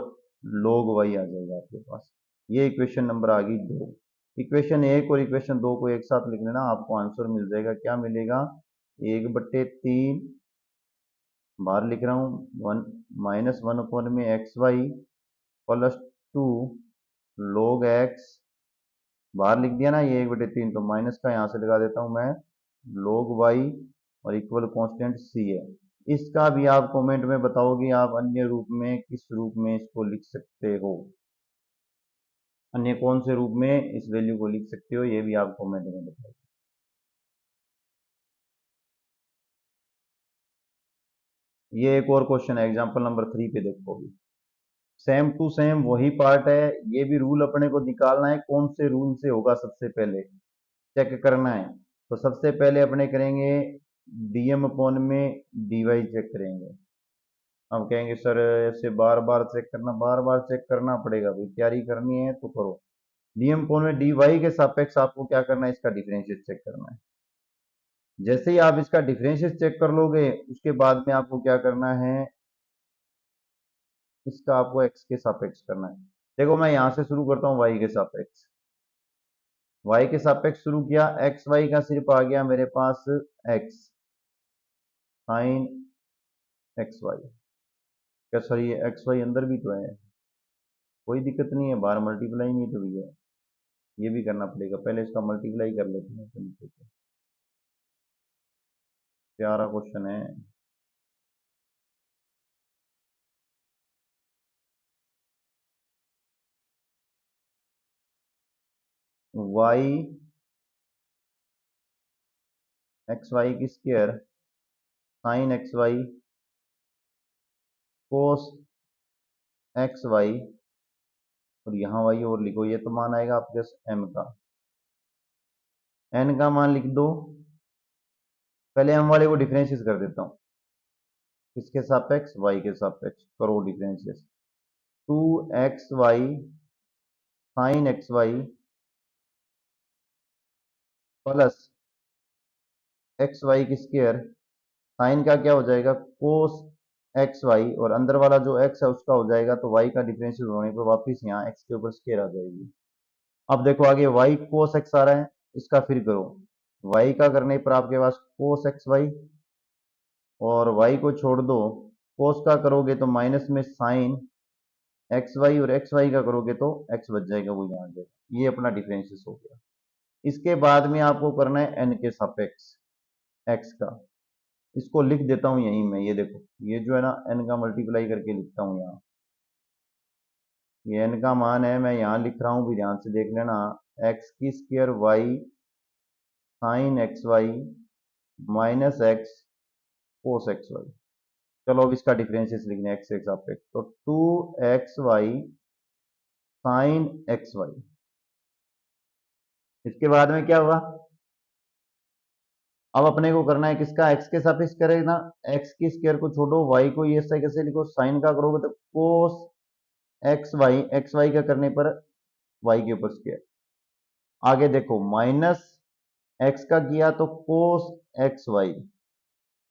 [SPEAKER 1] log y आ जाएगा आपके पास। ये इक्वेशन नंबर आ गई 2। इक्वेशन 1 और इक्वेशन 2 को एक साथ लिख लेना, आपको आंसर मिल जाएगा। क्या मिलेगा, 1/3 बाहर लिख रहा हूँ, -1 में एक्स वाई +2 log x, बाहर लिख दिया ना ये 1/3, तो माइनस का यहाँ से लगा देता हूँ मैं, log y और इक्वल कांस्टेंट c है। इसका भी आप कमेंट में बताओगे आप अन्य रूप में किस रूप में इसको लिख सकते हो, अन्य कौन से रूप में इस वैल्यू को लिख सकते हो, ये भी आप कमेंट में बताओ। ये एक और क्वेश्चन है, एग्जांपल नंबर 3 पे देखो भी, सेम टू सेम वही पार्ट है। ये भी रूल अपने को निकालना है, कौन से रूल से होगा सबसे पहले चेक करना है। तो सबसे पहले अपने करेंगे डीएम अपॉन में डीवाई चेक करेंगे। अब कहेंगे सर ऐसे बार बार चेक करना, बार बार चेक करना पड़ेगा भाई, तैयारी करनी है तो करो। डीएम अपॉन में डीवाई के सापेक्ष आपको क्या करना है, इसका डिफरेंशियल चेक करना है। जैसे ही आप इसका डिफरेंशियल चेक कर लोगे उसके बाद में आपको क्या करना है, इसका आपको एक्स के सापेक्ष करना है। देखो मैं यहां से शुरू करता हूँ, वाई के सापेक्ष, वाई के सापेक्ष शुरू किया, एक्स वाई का सिर्फ आ गया मेरे पास एक्स साइन एक्स वाई। क्या सर ये एक्स वाई अंदर भी तो है, कोई दिक्कत नहीं है, बाहर मल्टीप्लाई नहीं तो भी है, ये भी करना पड़ेगा। पहले इसका मल्टीप्लाई कर लेते हैं तो नीचे से। प्यारा क्वेश्चन है। वाई एक्स वाई की square sine X Y cos X Y, और यहाँ वाई और लिखो, ये तो मान आएगा आपके एम का, एन का मान लिख दो। पहले एम वाले को डिफरेंशिएट कर देता हूँ, किसके सापेक्ष, वाई के सापेक्ष, करो differentiate. 2xy sine X Y plus X Y की स्क्वायर, साइन का क्या हो जाएगा कोस एक्स वाई, और अंदर वाला जो एक्स है उसका हो जाएगा, तो वाई का डिफरेंशियल होने पर वापिस यहाँ एक्स के ऊपर स्क्वायर आ जाएगी। अब देखो आगे वाई कोस एक्स आ रहा है, इसका फिर करो, वाई का करने पर आपके पास कोस एक्स वाई, और वाई को छोड़ दो, कोस का करोगे तो माइनस में साइन एक्स वाई, और एक्स वाई का करोगे तो एक्स बच जाएगा, वो यहाँ आ जाएगा। ये अपना डिफरेंशियल हो गया। इसके बाद में आपको करना है एन के सापेक्ष एक्स का, इसको लिख देता हूं यहीं में, ये देखो ये जो है ना एन का मल्टीप्लाई करके लिखता हूं यहाँ, ये एन का मान है, मैं यहाँ लिख रहा हूं, भी ध्यान से देख लेना, एक्स की square Y sine X Y minus X cos X Y. चलो अब इसका डिफरेंशियल लिखने एक्स एक्स सापेक्ष, तो 2xy साइन एक्स वाई। इसके बाद में क्या हुआ, अब अपने को करना है किसका, एक्स के सापेक्ष करेगा, एक्स की स्क्वायर को छोड़ो, वाई को ये कैसे लिखो, साइन का करोगे तो कोस एक्स वाई का करने पर वाई के ऊपर स्क्वायर। आगे देखो माइनस एक्स का किया तो कोस एक्स वाई,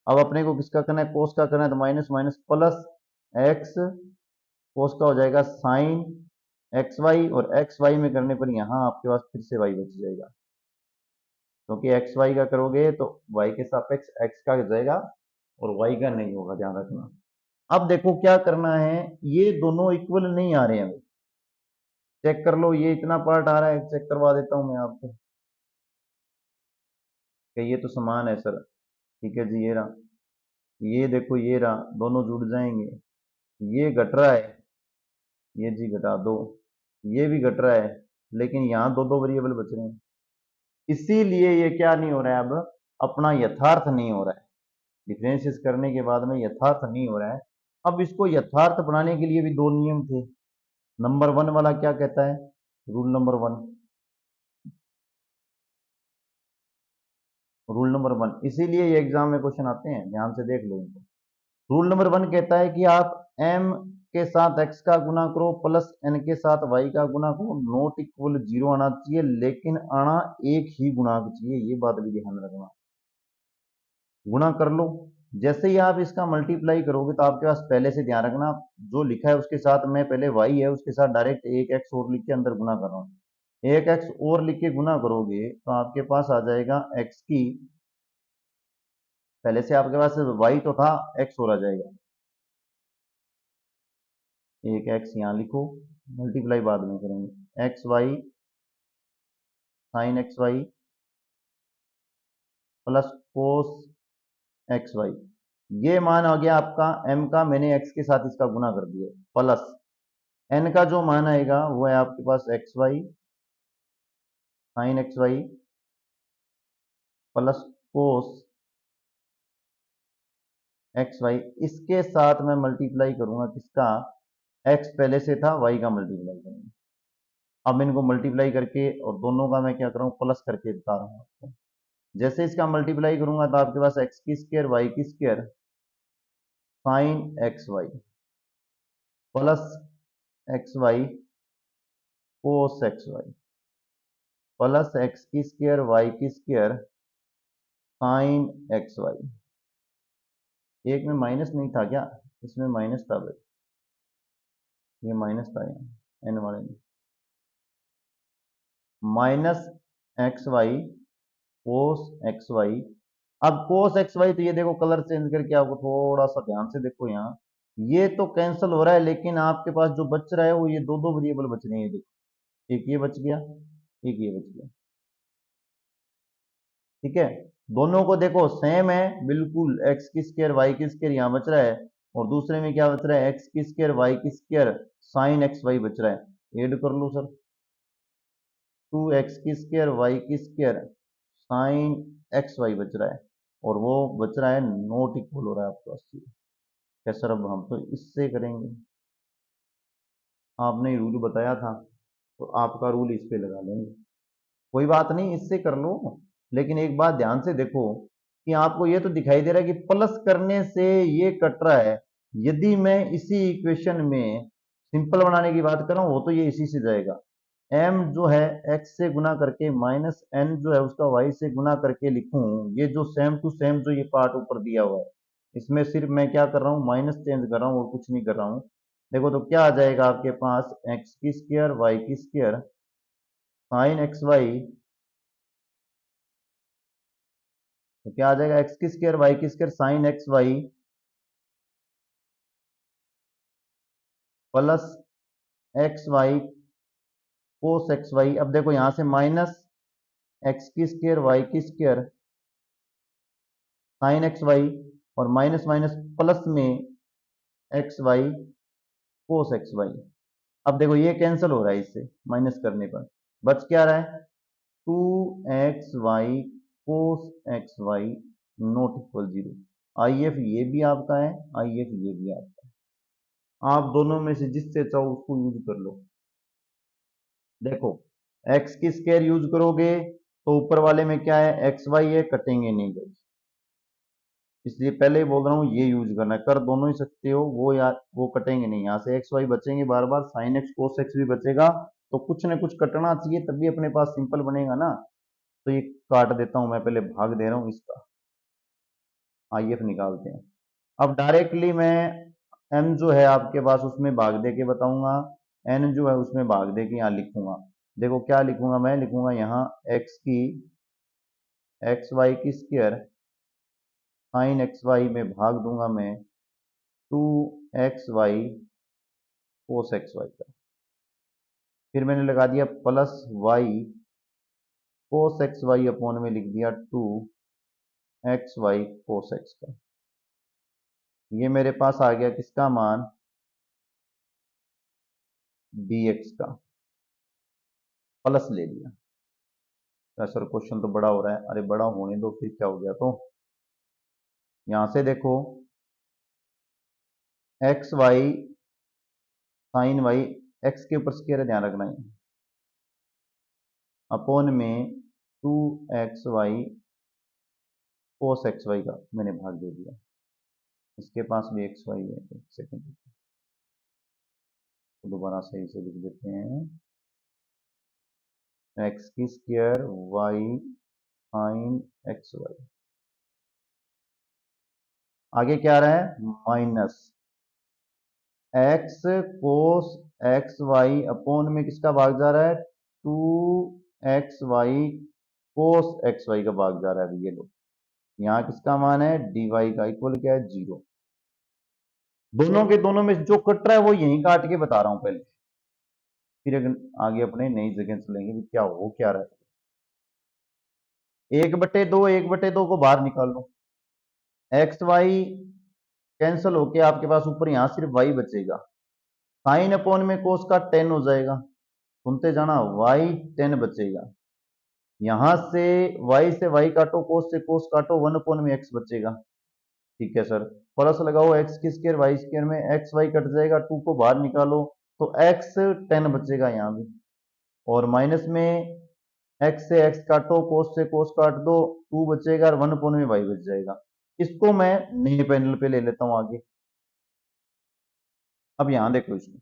[SPEAKER 1] अब अपने को किसका करना है, कोस का करना है, तो माइनस माइनस प्लस एक्स, कोस का हो जाएगा साइन एक्स वाई, और एक्स वाई में करने पर यहां आपके पास फिर से वाई बच जाएगा, क्योंकि एक्स वाई का करोगे तो वाई के सापेक्ष एक्स का हो जाएगा और वाई का नहीं होगा, ध्यान रखना। अब देखो क्या करना है, ये दोनों इक्वल नहीं आ रहे हैं, चेक कर लो, ये इतना पार्ट आ रहा है, चेक करवा देता हूं मैं आपको कि ये तो समान है सर, ठीक है जी, ये रहा, ये देखो ये रहा, दोनों जुड़ जाएंगे, ये घट रहा है, ये जी घटा दो, ये भी घट रहा है, लेकिन यहाँ दो दो वेरिएबल बच रहे हैं, इसीलिए ये क्या नहीं हो रहा है, अब अपना यथार्थ नहीं हो रहा है, डिफरेंशिएट करने के बाद में यथार्थ नहीं हो रहा है। अब इसको यथार्थ बनाने के लिए भी दो नियम थे। नंबर वन वाला क्या कहता है, rule number one, rule number one, इसीलिए ये एग्जाम में क्वेश्चन आते हैं, ध्यान से देख लो इनको। रूल नंबर वन कहता है कि आप m के साथ x का गुना करो प्लस n के साथ y का गुना करो, नॉट इक्वल जीरो आना चाहिए, लेकिन आना एक ही गुणांक चाहिए, ये बात भी ध्यान रखना। गुणा कर लो, जैसे ही आप इसका मल्टीप्लाई करोगे तो आपके पास पहले से ध्यान रखना, जो लिखा है उसके साथ मैं पहले y है उसके साथ डायरेक्ट एक x और लिख के अंदर गुना कर रहा हूँ, एक x और लिख के गुना करोगे तो आपके पास आ जाएगा x की, पहले से आपके पास y तो था, x और आ जाएगा, एक x यहाँ लिखो, मल्टीप्लाई बाद में करेंगे, X Y sine X Y plus cos X Y, ये मान आ गया आपका m का, मैंने x के साथ इसका गुना कर दिया, प्लस n का जो मान आएगा वो है आपके पास X Y sine X Y plus cos X Y, इसके साथ मैं मल्टीप्लाई करूंगा किसका, x पहले से था, y का मल्टीप्लाई करूंगा। अब मैं इनको मल्टीप्लाई करके और दोनों का मैं क्या करूँ प्लस करके बता रहा हूँ आपको, जैसे इसका मल्टीप्लाई करूंगा तो आपके पास x की स्क्वायर वाई की square sine X Y plus X Y cos X Y plus X की स्क्वायर वाई की स्क्वायर साइन एक्स वाई। एक में माइनस नहीं था क्या, इसमें माइनस था भाई, ये माइनस था यहाँ एन वाले में, minus X Y cos X Y. अब कोस एक्स वाई, तो ये देखो कलर चेंज करके आपको थोड़ा सा ध्यान से देखो, यहाँ ये तो कैंसिल हो रहा है, लेकिन आपके पास जो बच रहा है वो ये दो दो वेरिएबल बच रहे हैं, देखो एक ये बच गया, एक ये बच गया, ठीक है, दोनों को देखो सेम है बिल्कुल, एक्स की स्क्वायर वाई की स्क्वायर यहाँ बच रहा है, और दूसरे में क्या बच रहा है, एक्स की स्क्वायर वाई की स्क्वायर साइन एक्स वाई बच रहा है, ऐड कर लो सर, 2x की स्क्वायर वाई की स्क्वायर साइन एक्स वाई बच रहा है, और वो बच रहा है नॉट इक्वल हो रहा है आपके पास, क्या सर, अब हम तो इससे करेंगे, आपने रूल बताया था तो आपका रूल इस पे लगा लेंगे, कोई बात नहीं इससे कर लो, लेकिन एक बात ध्यान से देखो कि आपको ये तो दिखाई दे रहा है कि प्लस करने से ये कट रहा है, यदि मैं इसी इक्वेशन में सिंपल बनाने की बात करूं वो तो ये इसी से जाएगा, m जो है x से गुना करके माइनस n जो है उसका y से गुना करके लिखूं, ये जो सेम टू सेम जो ये पार्ट ऊपर दिया हुआ है, इसमें सिर्फ मैं क्या कर रहा हूँ, माइनस चेंज कर रहा हूँ और कुछ नहीं कर रहा हूँ। देखो तो क्या आ जाएगा आपके पास, x की स्क्वायर y की स्क्वायर साइन एक्स वाई, तो क्या आ जाएगा, x की स्क्वायर y की square sine X Y plus X Y cos X Y. अब देखो यहां से माइनस एक्स की स्क्वायर वाई की स्क्वायर साइन एक्स वाई और माइनस माइनस प्लस में X Y cos X Y. अब देखो ये कैंसिल हो रहा है इससे, माइनस करने पर बच क्या रहा है, two X Y cos X Y not equal zero. I F ये भी आपका है, आई एफ ये भी आपका है, आप दोनों में से जिससे चाहो उसको यूज कर लो। देखो एक्स की स्क्वायर यूज करोगे तो ऊपर वाले में क्या है, एक्स वाई है, कटेंगे नहीं गई, इसलिए पहले ही बोल रहा हूँ ये यूज करना है। कर दोनों ही सकते हो, वो यार वो कटेंगे नहीं, यहाँ से एक्स वाई बचेंगे बार बार, साइन एक्स कोस एक्स भी बचेगा, तो कुछ ना कुछ कटना चाहिए तभी अपने पास सिंपल बनेगा ना। तो ये काट देता हूं मैं, पहले भाग दे रहा हूं इसका, आई एफ निकालते हैं। अब डायरेक्टली मैं एम जो है आपके पास उसमें भाग दे के बताऊंगा, एन जो है उसमें भाग दे के यहाँ लिखूंगा। देखो क्या लिखूंगा, मैं लिखूंगा यहाँ एक्स की एक्स वाई की स्क्वायर साइन एक्स वाई में भाग दूंगा मैं two X Y cos X Y का, फिर मैंने लगा दिया plus Y cos X Y upon में लिख दिया two X Y cos X का। ये मेरे पास आ गया किसका मान, डी एक्स का, प्लस ले लिया। सर क्वेश्चन तो बड़ा हो रहा है, अरे बड़ा होने दो, फिर क्या हो गया, तो यहां से देखो X Y sine Y, X के ऊपर स्क्वायर ध्यान रखना है, अपॉन में two X Y cos X Y का मैंने भाग दे दिया। इसके पास भी एक्स वाई है, एक सेकेंड तो दोबारा सही से लिख देते हैं, एक्स की square Y sine X Y, आगे क्या आ रहा है, minus X cos X Y upon में किसका भाग जा रहा है, two X Y cos X Y का भाग जा रहा है। ये लो, यहाँ किसका मान है, डी वाई का, इक्वल क्या है, जीरो। दोनों के दोनों में जो कट रहा है वो यहीं काट के बता रहा हूं पहले, फिर अगर आगे अपने नई जगह चलेंगे कि क्या हो क्या रहा है। एक बटे दो, एक बटे दो को बाहर निकाल लो, एक्स वाई कैंसिल होके आपके पास ऊपर यहाँ सिर्फ वाई बचेगा, साइन अपॉन में कोस का टेन हो जाएगा, सुनते जाना, वाई टेन बचेगा। यहां से y से y काटो, कोस से कोस काटो, वन अपॉन में x बचेगा। ठीक है सर, प्लस लगाओ x की स्क्वायर y स्क्वायर में एक्स वाई कट जाएगा, टू को बाहर निकालो तो x टेन बचेगा यहाँ भी, और माइनस में x से x काटो, कोस से कोस काट दो, टू बचेगा और वन अपॉन में y बच जाएगा। इसको मैं नए पैनल पे ले लेता हूँ आगे। अब यहाँ देखो, इसमें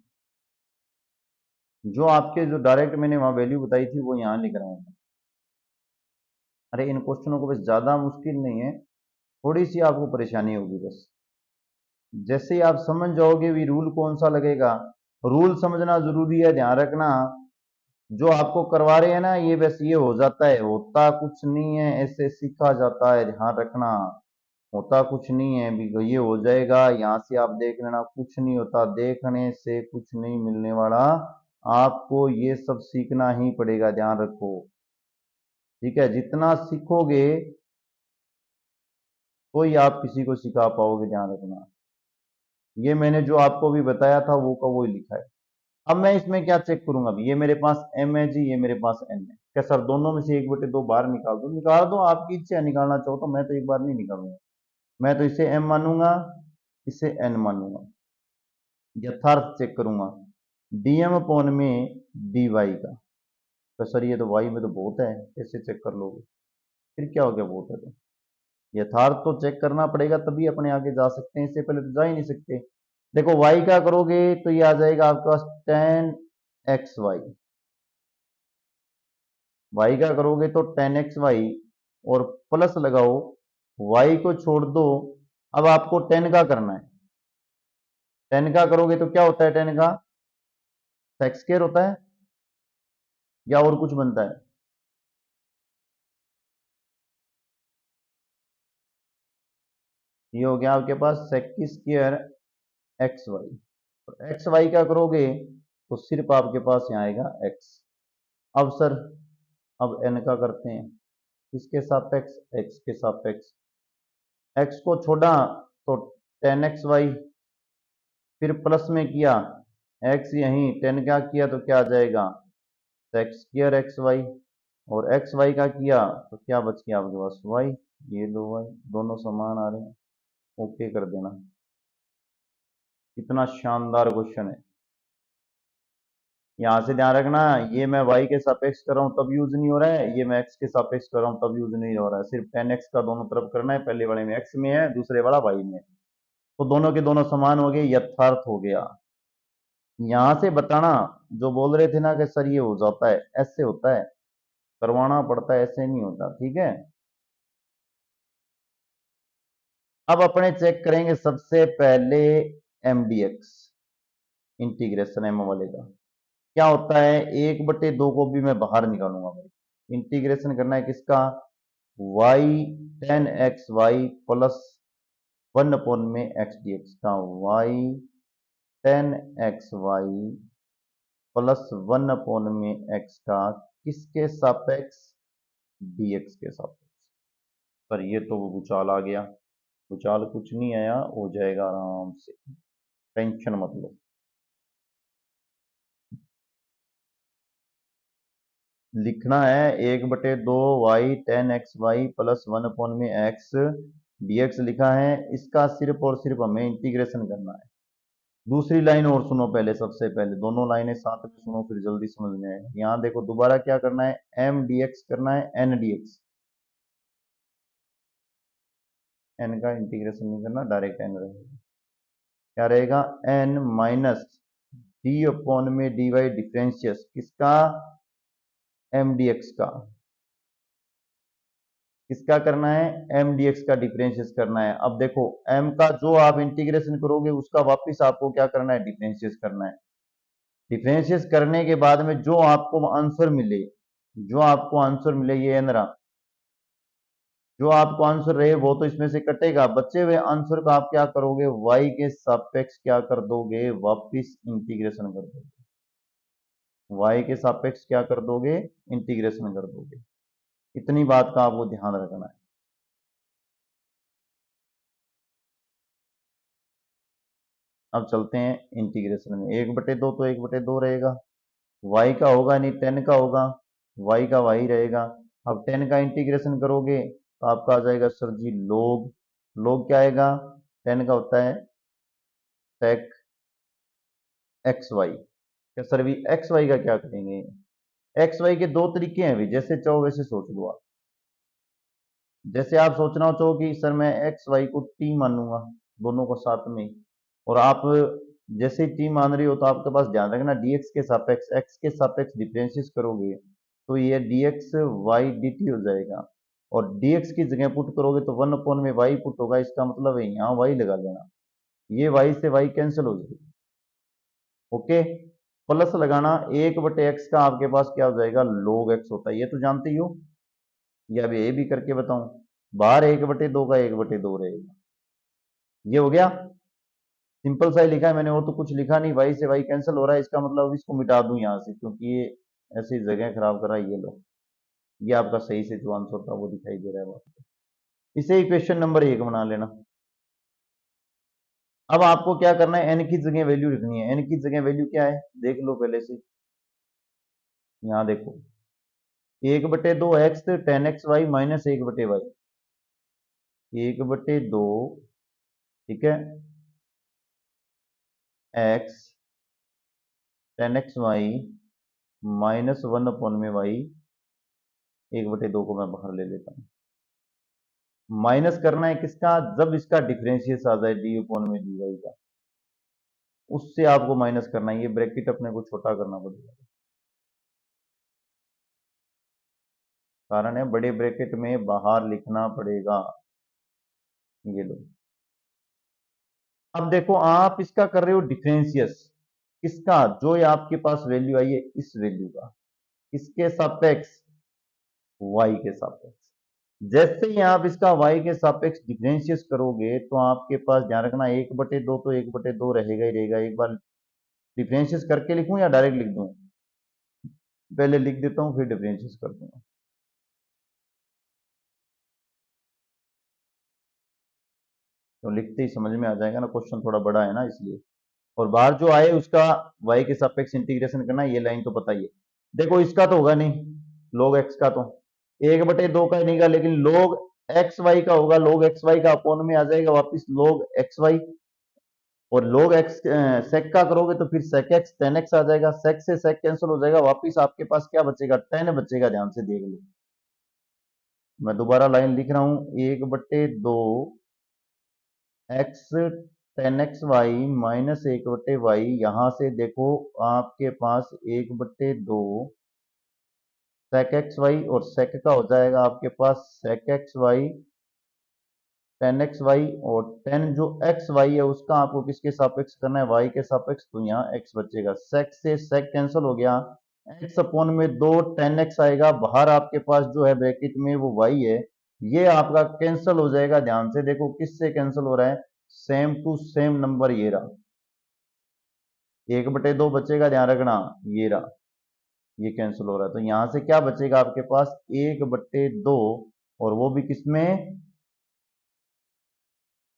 [SPEAKER 1] जो आपके जो डायरेक्ट मैंने वहां वैल्यू बताई थी वो यहाँ लिख रहा हूँ। अरे इन क्वेश्चनों को बस ज्यादा मुश्किल नहीं है, थोड़ी सी आपको परेशानी होगी बस। जैसे ही आप समझ जाओगे भी रूल कौन सा लगेगा, रूल समझना जरूरी है, ध्यान रखना। जो आपको करवा रहे हैं ना ये बस ये हो जाता है, होता कुछ नहीं है, ऐसे सीखा जाता है, ध्यान रखना। होता कुछ नहीं है भी, ये हो जाएगा यहाँ से आप देख लेना, कुछ नहीं होता, देखने से कुछ नहीं मिलने वाला, आपको ये सब सीखना ही पड़ेगा, ध्यान रखो। ठीक है, जितना सीखोगे तो ही आप किसी को सिखा पाओगे, ध्यान रखना। ये मैंने जो आपको भी बताया था वो का वो ही लिखा है। अब मैं इसमें क्या चेक करूंगा, अभी ये मेरे पास m है जी, ये मेरे पास n है, क्या सर दोनों में से एक बटे दो बाहर निकाल दो, निकाल दो, आपकी इच्छा है, निकालना चाहो तो, मैं तो एक बार नहीं निकालूंगा। मैं तो इसे m मानूंगा, इसे n मानूंगा, यथार्थ चेक करूंगा, dm अपॉन में dy का। तो सर ये तो y में तो बहुत है, कैसे चेक कर लोगे, फिर क्या हो गया, बहुत है तो यथार्थ तो चेक करना पड़ेगा तभी अपने आगे जा सकते हैं, इससे पहले तो जा ही नहीं सकते। देखो y का करोगे तो ये आ जाएगा आपके पास टेन एक्स वाई, वाई का करोगे तो टेन एक्स वाई और प्लस लगाओ, वाई को छोड़ दो। अब आपको टेन का करना है। टेन का करोगे तो क्या होता है, टेन का सेक्स स्क्वायर होता है या और कुछ बनता है? ये हो गया आपके पास सेक स्क्वायर एक्स वाई। और एक्स वाई का करोगे तो सिर्फ आपके पास यहाँ आएगा एक्स। अब सर, अब एन का करते हैं। किसके सापेक्ष? एक्स के सापेक्ष। एक्स को छोड़ा तो टेन एक्स वाई, फिर प्लस में किया एक्स, यहीं टेन का किया तो क्या आ जाएगा, सेक्स स्क्वायर एक्स वाई। और एक्स वाई का किया तो क्या बच गया आपके पास, वाई। ये दो वाई दोनों समान आ रहे हैं, ओके कर देना। कितना शानदार क्वेश्चन है। यहां से ध्यान रखना, ये मैं y के सापेक्ष कर रहा हूं तब यूज नहीं हो रहा है, ये मैं x के सापेक्ष कर रहा हूं तब यूज नहीं हो रहा है। सिर्फ टेन एक्स का दोनों तरफ करना है, पहले वाले में x में है, दूसरे वाला y में है, तो दोनों के दोनों समान हो गए, यथार्थ हो गया। यहां से बताना, जो बोल रहे थे ना कि सर ये हो जाता है, ऐसे होता है, करवाना पड़ता है, ऐसे नहीं होता, ठीक है। अब अपने चेक करेंगे सबसे पहले mdx, इंटीग्रेशन एम वाले का क्या होता है। एक बटे दो को भी मैं बाहर निकालूंगा भाई। इंटीग्रेशन करना है किसका, Y tan X Y plus one upon में एक्स डी एक्स का, Y tan X Y plus one upon में एक्स का, किसके सापेक्ष, डीएक्स के सापेक्ष। पर ये तो वो भूचाल आ गया। भूचाल कुछ नहीं आया, हो जाएगा आराम से, टेंशन मत लो। लिखना है एक बटे दो Y tan X Y plus one upon में एक्स डीएक्स लिखा है, इसका सिर्फ और सिर्फ हमें इंटीग्रेशन करना है। दूसरी लाइन और सुनो पहले, सबसे पहले दोनों लाइनें साथ में सुनो, फिर जल्दी समझ में आएगा। यहाँ देखो दोबारा क्या करना है, एम डीएक्स करना है एन डीएक्स। एन का इंटीग्रेशन नहीं करना, डायरेक्ट एन रहेगा। क्या रहेगा, एन माइनस डी अपॉन में डी वाई डिफरेंशियस किसका, एम डीएक्स का। किसका करना है, एम डीएक्स का डिफरेंशियस करना है। अब देखो एम का जो आप इंटीग्रेशन करोगे उसका वापिस आपको क्या करना है, डिफरेंशियस करना है। डिफरेंशियस करने के बाद में जो आपको आंसर मिले, जो आपको आंसर मिले, ये एन रहा, जो आपको आंसर रहे वो तो इसमें से कटेगा, बचे हुए आंसर का आप क्या करोगे, y के सापेक्ष क्या कर दोगे, वापिस इंटीग्रेशन कर दोगे। y के सापेक्ष क्या कर दोगे, इंटीग्रेशन कर दोगे। इतनी बात का आपको ध्यान रखना है। अब चलते हैं इंटीग्रेशन में। एक बटे दो तो एक बटे दो रहेगा, y का होगा नहीं, टेन का होगा, y का y रहेगा। अब टेन का इंटीग्रेशन करोगे तो आपका आ जाएगा सर जी लोग। लोग क्या आएगा, टेन का होता है sec एक्स वाई। क्या सर भी एक्स वाई का क्या करेंगे, एक्स वाई के दो तरीके हैं भी, जैसे चाहो वैसे सोच लो आप। जैसे आप सोचना चाहो कि सर मैं एक्स वाई को टी मानूंगा, दोनों को साथ में, और आप जैसे ही टी मान रही हो तो आपके पास ध्यान रखना डीएक्स के सापेक्ष, एक्स के सापेक्ष डिफरेंशिएट करोगे तो ये डीएक्स वाई डी टी हो जाएगा। और डीएक्स की जगह पुट करोगे तो वन अपॉन में वाई पुट होगा, इसका मतलब है यहाँ वाई लगा लेना, ये वाई से वाई कैंसिल हो जाएगी, ओके। प्लस लगाना, एक बटे एक्स का आपके पास क्या हो जाएगा, log एक्स होता है, ये तो जानते ही हो। या अब ये भी करके बताऊं, बाहर एक बटे दो का एक बटे दो रहेगा। ये हो गया, सिंपल सा ही लिखा है मैंने, और तो कुछ लिखा नहीं। वाई से वाई कैंसिल हो रहा है, इसका मतलब इसको मिटा दूं यहां से, क्योंकि ये ऐसी जगह खराब कर रहा है। ये लो, ये आपका सही से जो आंसर था वो दिखाई दे रहा है आपको। इसे इक्वेशन नंबर एक बना लेना। अब आपको क्या करना है, एन की जगह वैल्यू लिखनी है। एन की जगह वैल्यू क्या है, देख लो पहले से, यहाँ देखो, एक बटे दो X tan X Y minus एक बटे वाई, एक बटे दो, ठीक है, X tan X Y minus one upon में वाई, एक बटे दो को मैं बाहर ले लेता हूँ। माइनस करना है किसका, जब इसका डिफरेंशियल आ जाए डी अपॉन में डी वाई का, उससे आपको माइनस करना है। ये ब्रैकेट अपने को छोटा करना पड़ेगा। कारण है बड़े ब्रैकेट में बाहर लिखना पड़ेगा। ये लो। अब देखो आप इसका कर रहे हो डिफरेंशियस, किसका, जो ये आपके पास वैल्यू आई है इस वैल्यू का, इसके सापेक्ष, y के सापेक्ष। जैसे ही आप इसका y के सापेक्ष डिफरेंशियस करोगे तो आपके पास ध्यान रखना 1/2 तो 1/2 रहेगा ही रहेगा। एक बार डिफरेंशियस करके लिखूं या डायरेक्ट लिख दूं? पहले लिख देता हूं फिर डिफरेंशियस कर दूंगा। तो लिखते ही समझ में आ जाएगा ना, क्वेश्चन थोड़ा बड़ा है ना इसलिए। और बाहर जो आए उसका y के सापेक्ष इंटीग्रेशन करना, ये लाइन तो पता ही है। देखो इसका तो होगा नहीं, log x का तो 1/2 का ही नहीं का, लेकिन log एक्स वाई का होगा। log एक्स वाई का अपॉन में आ जाएगा वापिस log एक्स वाई, और log x sec का करोगे तो फिर sec x tan x आ जाएगा। sec से sec कैंसिल हो जाएगा, वापिस आपके पास क्या बचेगा, tan बचेगा। ध्यान से देख लो, मैं दोबारा लाइन लिख रहा हूं, 1/2 x tan x y minus 1/y। यहां से देखो आपके पास 1/2 sec x y, और sec का हो जाएगा आपके पास sec x y tan x y, और tan जो x y है उसका आपको किसके सापेक्ष करना है, y के सापेक्ष, तो यहाँ x बचेगा। sec से sec कैंसिल हो गया, x अपॉन में 2 tan x आएगा। बाहर आपके पास जो है ब्रैकेट में वो y है, ये आपका कैंसिल हो जाएगा। ध्यान से देखो किससे कैंसिल हो रहा है, सेम टू सेम नंबर ये रहा, 1/2 बचेगा। ध्यान रखना ये रहा, ये कैंसिल हो रहा है। तो यहां से क्या बचेगा आपके पास, 1/2, और वो भी किसमें,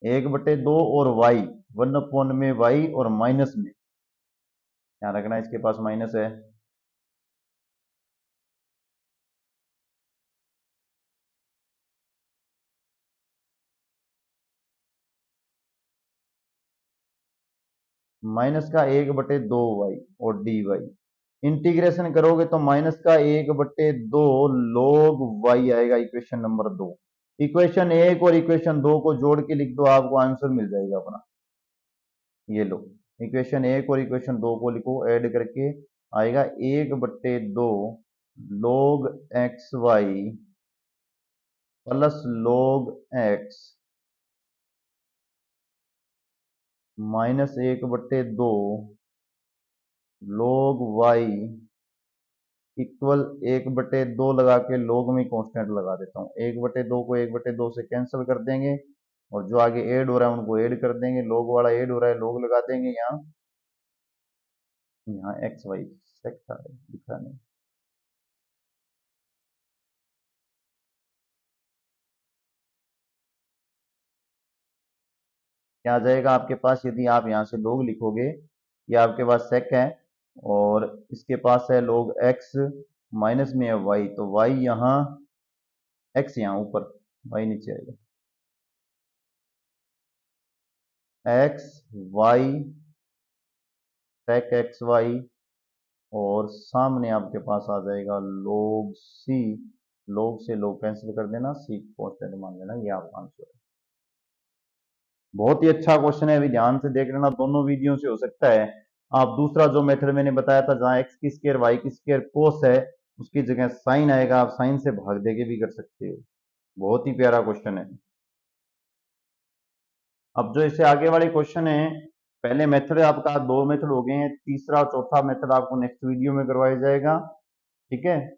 [SPEAKER 1] 1/2 और y, 1 में y और माइनस में, ध्यान रखना इसके पास माइनस है। माइनस का 1/2 y और dy, इंटीग्रेशन करोगे तो माइनस का 1/2 log y आएगा, इक्वेशन नंबर 2। इक्वेशन 1 और इक्वेशन 2 को जोड़ के लिख दो, आपको आंसर मिल जाएगा अपना। ये लो, इक्वेशन 1 और इक्वेशन 2 को लिखो, ऐड करके आएगा 1/2 log X Y plus log x minus 1/2 log y equal 1/2 लगा के log में कांस्टेंट लगा देता हूँ। 1/2 को 1/2 से कैंसिल कर देंगे, और जो आगे ऐड हो रहा है उनको ऐड कर देंगे। log वाला ऐड हो रहा है, log लगा देंगे। यहाँ यहाँ एक्स वाई सेक था, दिखा नहीं। क्या आ जाएगा आपके पास, यदि आप यहाँ से log लिखोगे, ये आपके पास सेक है और इसके पास है log x, माइनस में है y, तो y यहाँ, x यहाँ ऊपर, y नीचे आएगा। x y sec X Y, और सामने आपके पास आ जाएगा log c, log से log कैंसिल कर देना, c कांस्टेंट मान लेना। ये आपका आंसर है। बहुत ही अच्छा क्वेश्चन है, अभी ध्यान से देख लेना, दोनों वीडियो से हो सकता है। आप दूसरा जो मेथड मैंने बताया था, जहां एक्स की स्क्वायर वाई की स्क्वायर कोस है, उसकी जगह साइन आएगा, आप साइन से भाग दे के भी कर सकते हो। बहुत ही प्यारा क्वेश्चन है। अब जो इससे आगे वाले क्वेश्चन है, पहले मेथड आपका 2 मेथड हो गए हैं, तीसरा और चौथा मेथड आपको नेक्स्ट वीडियो में करवाया जाएगा। ठीक है।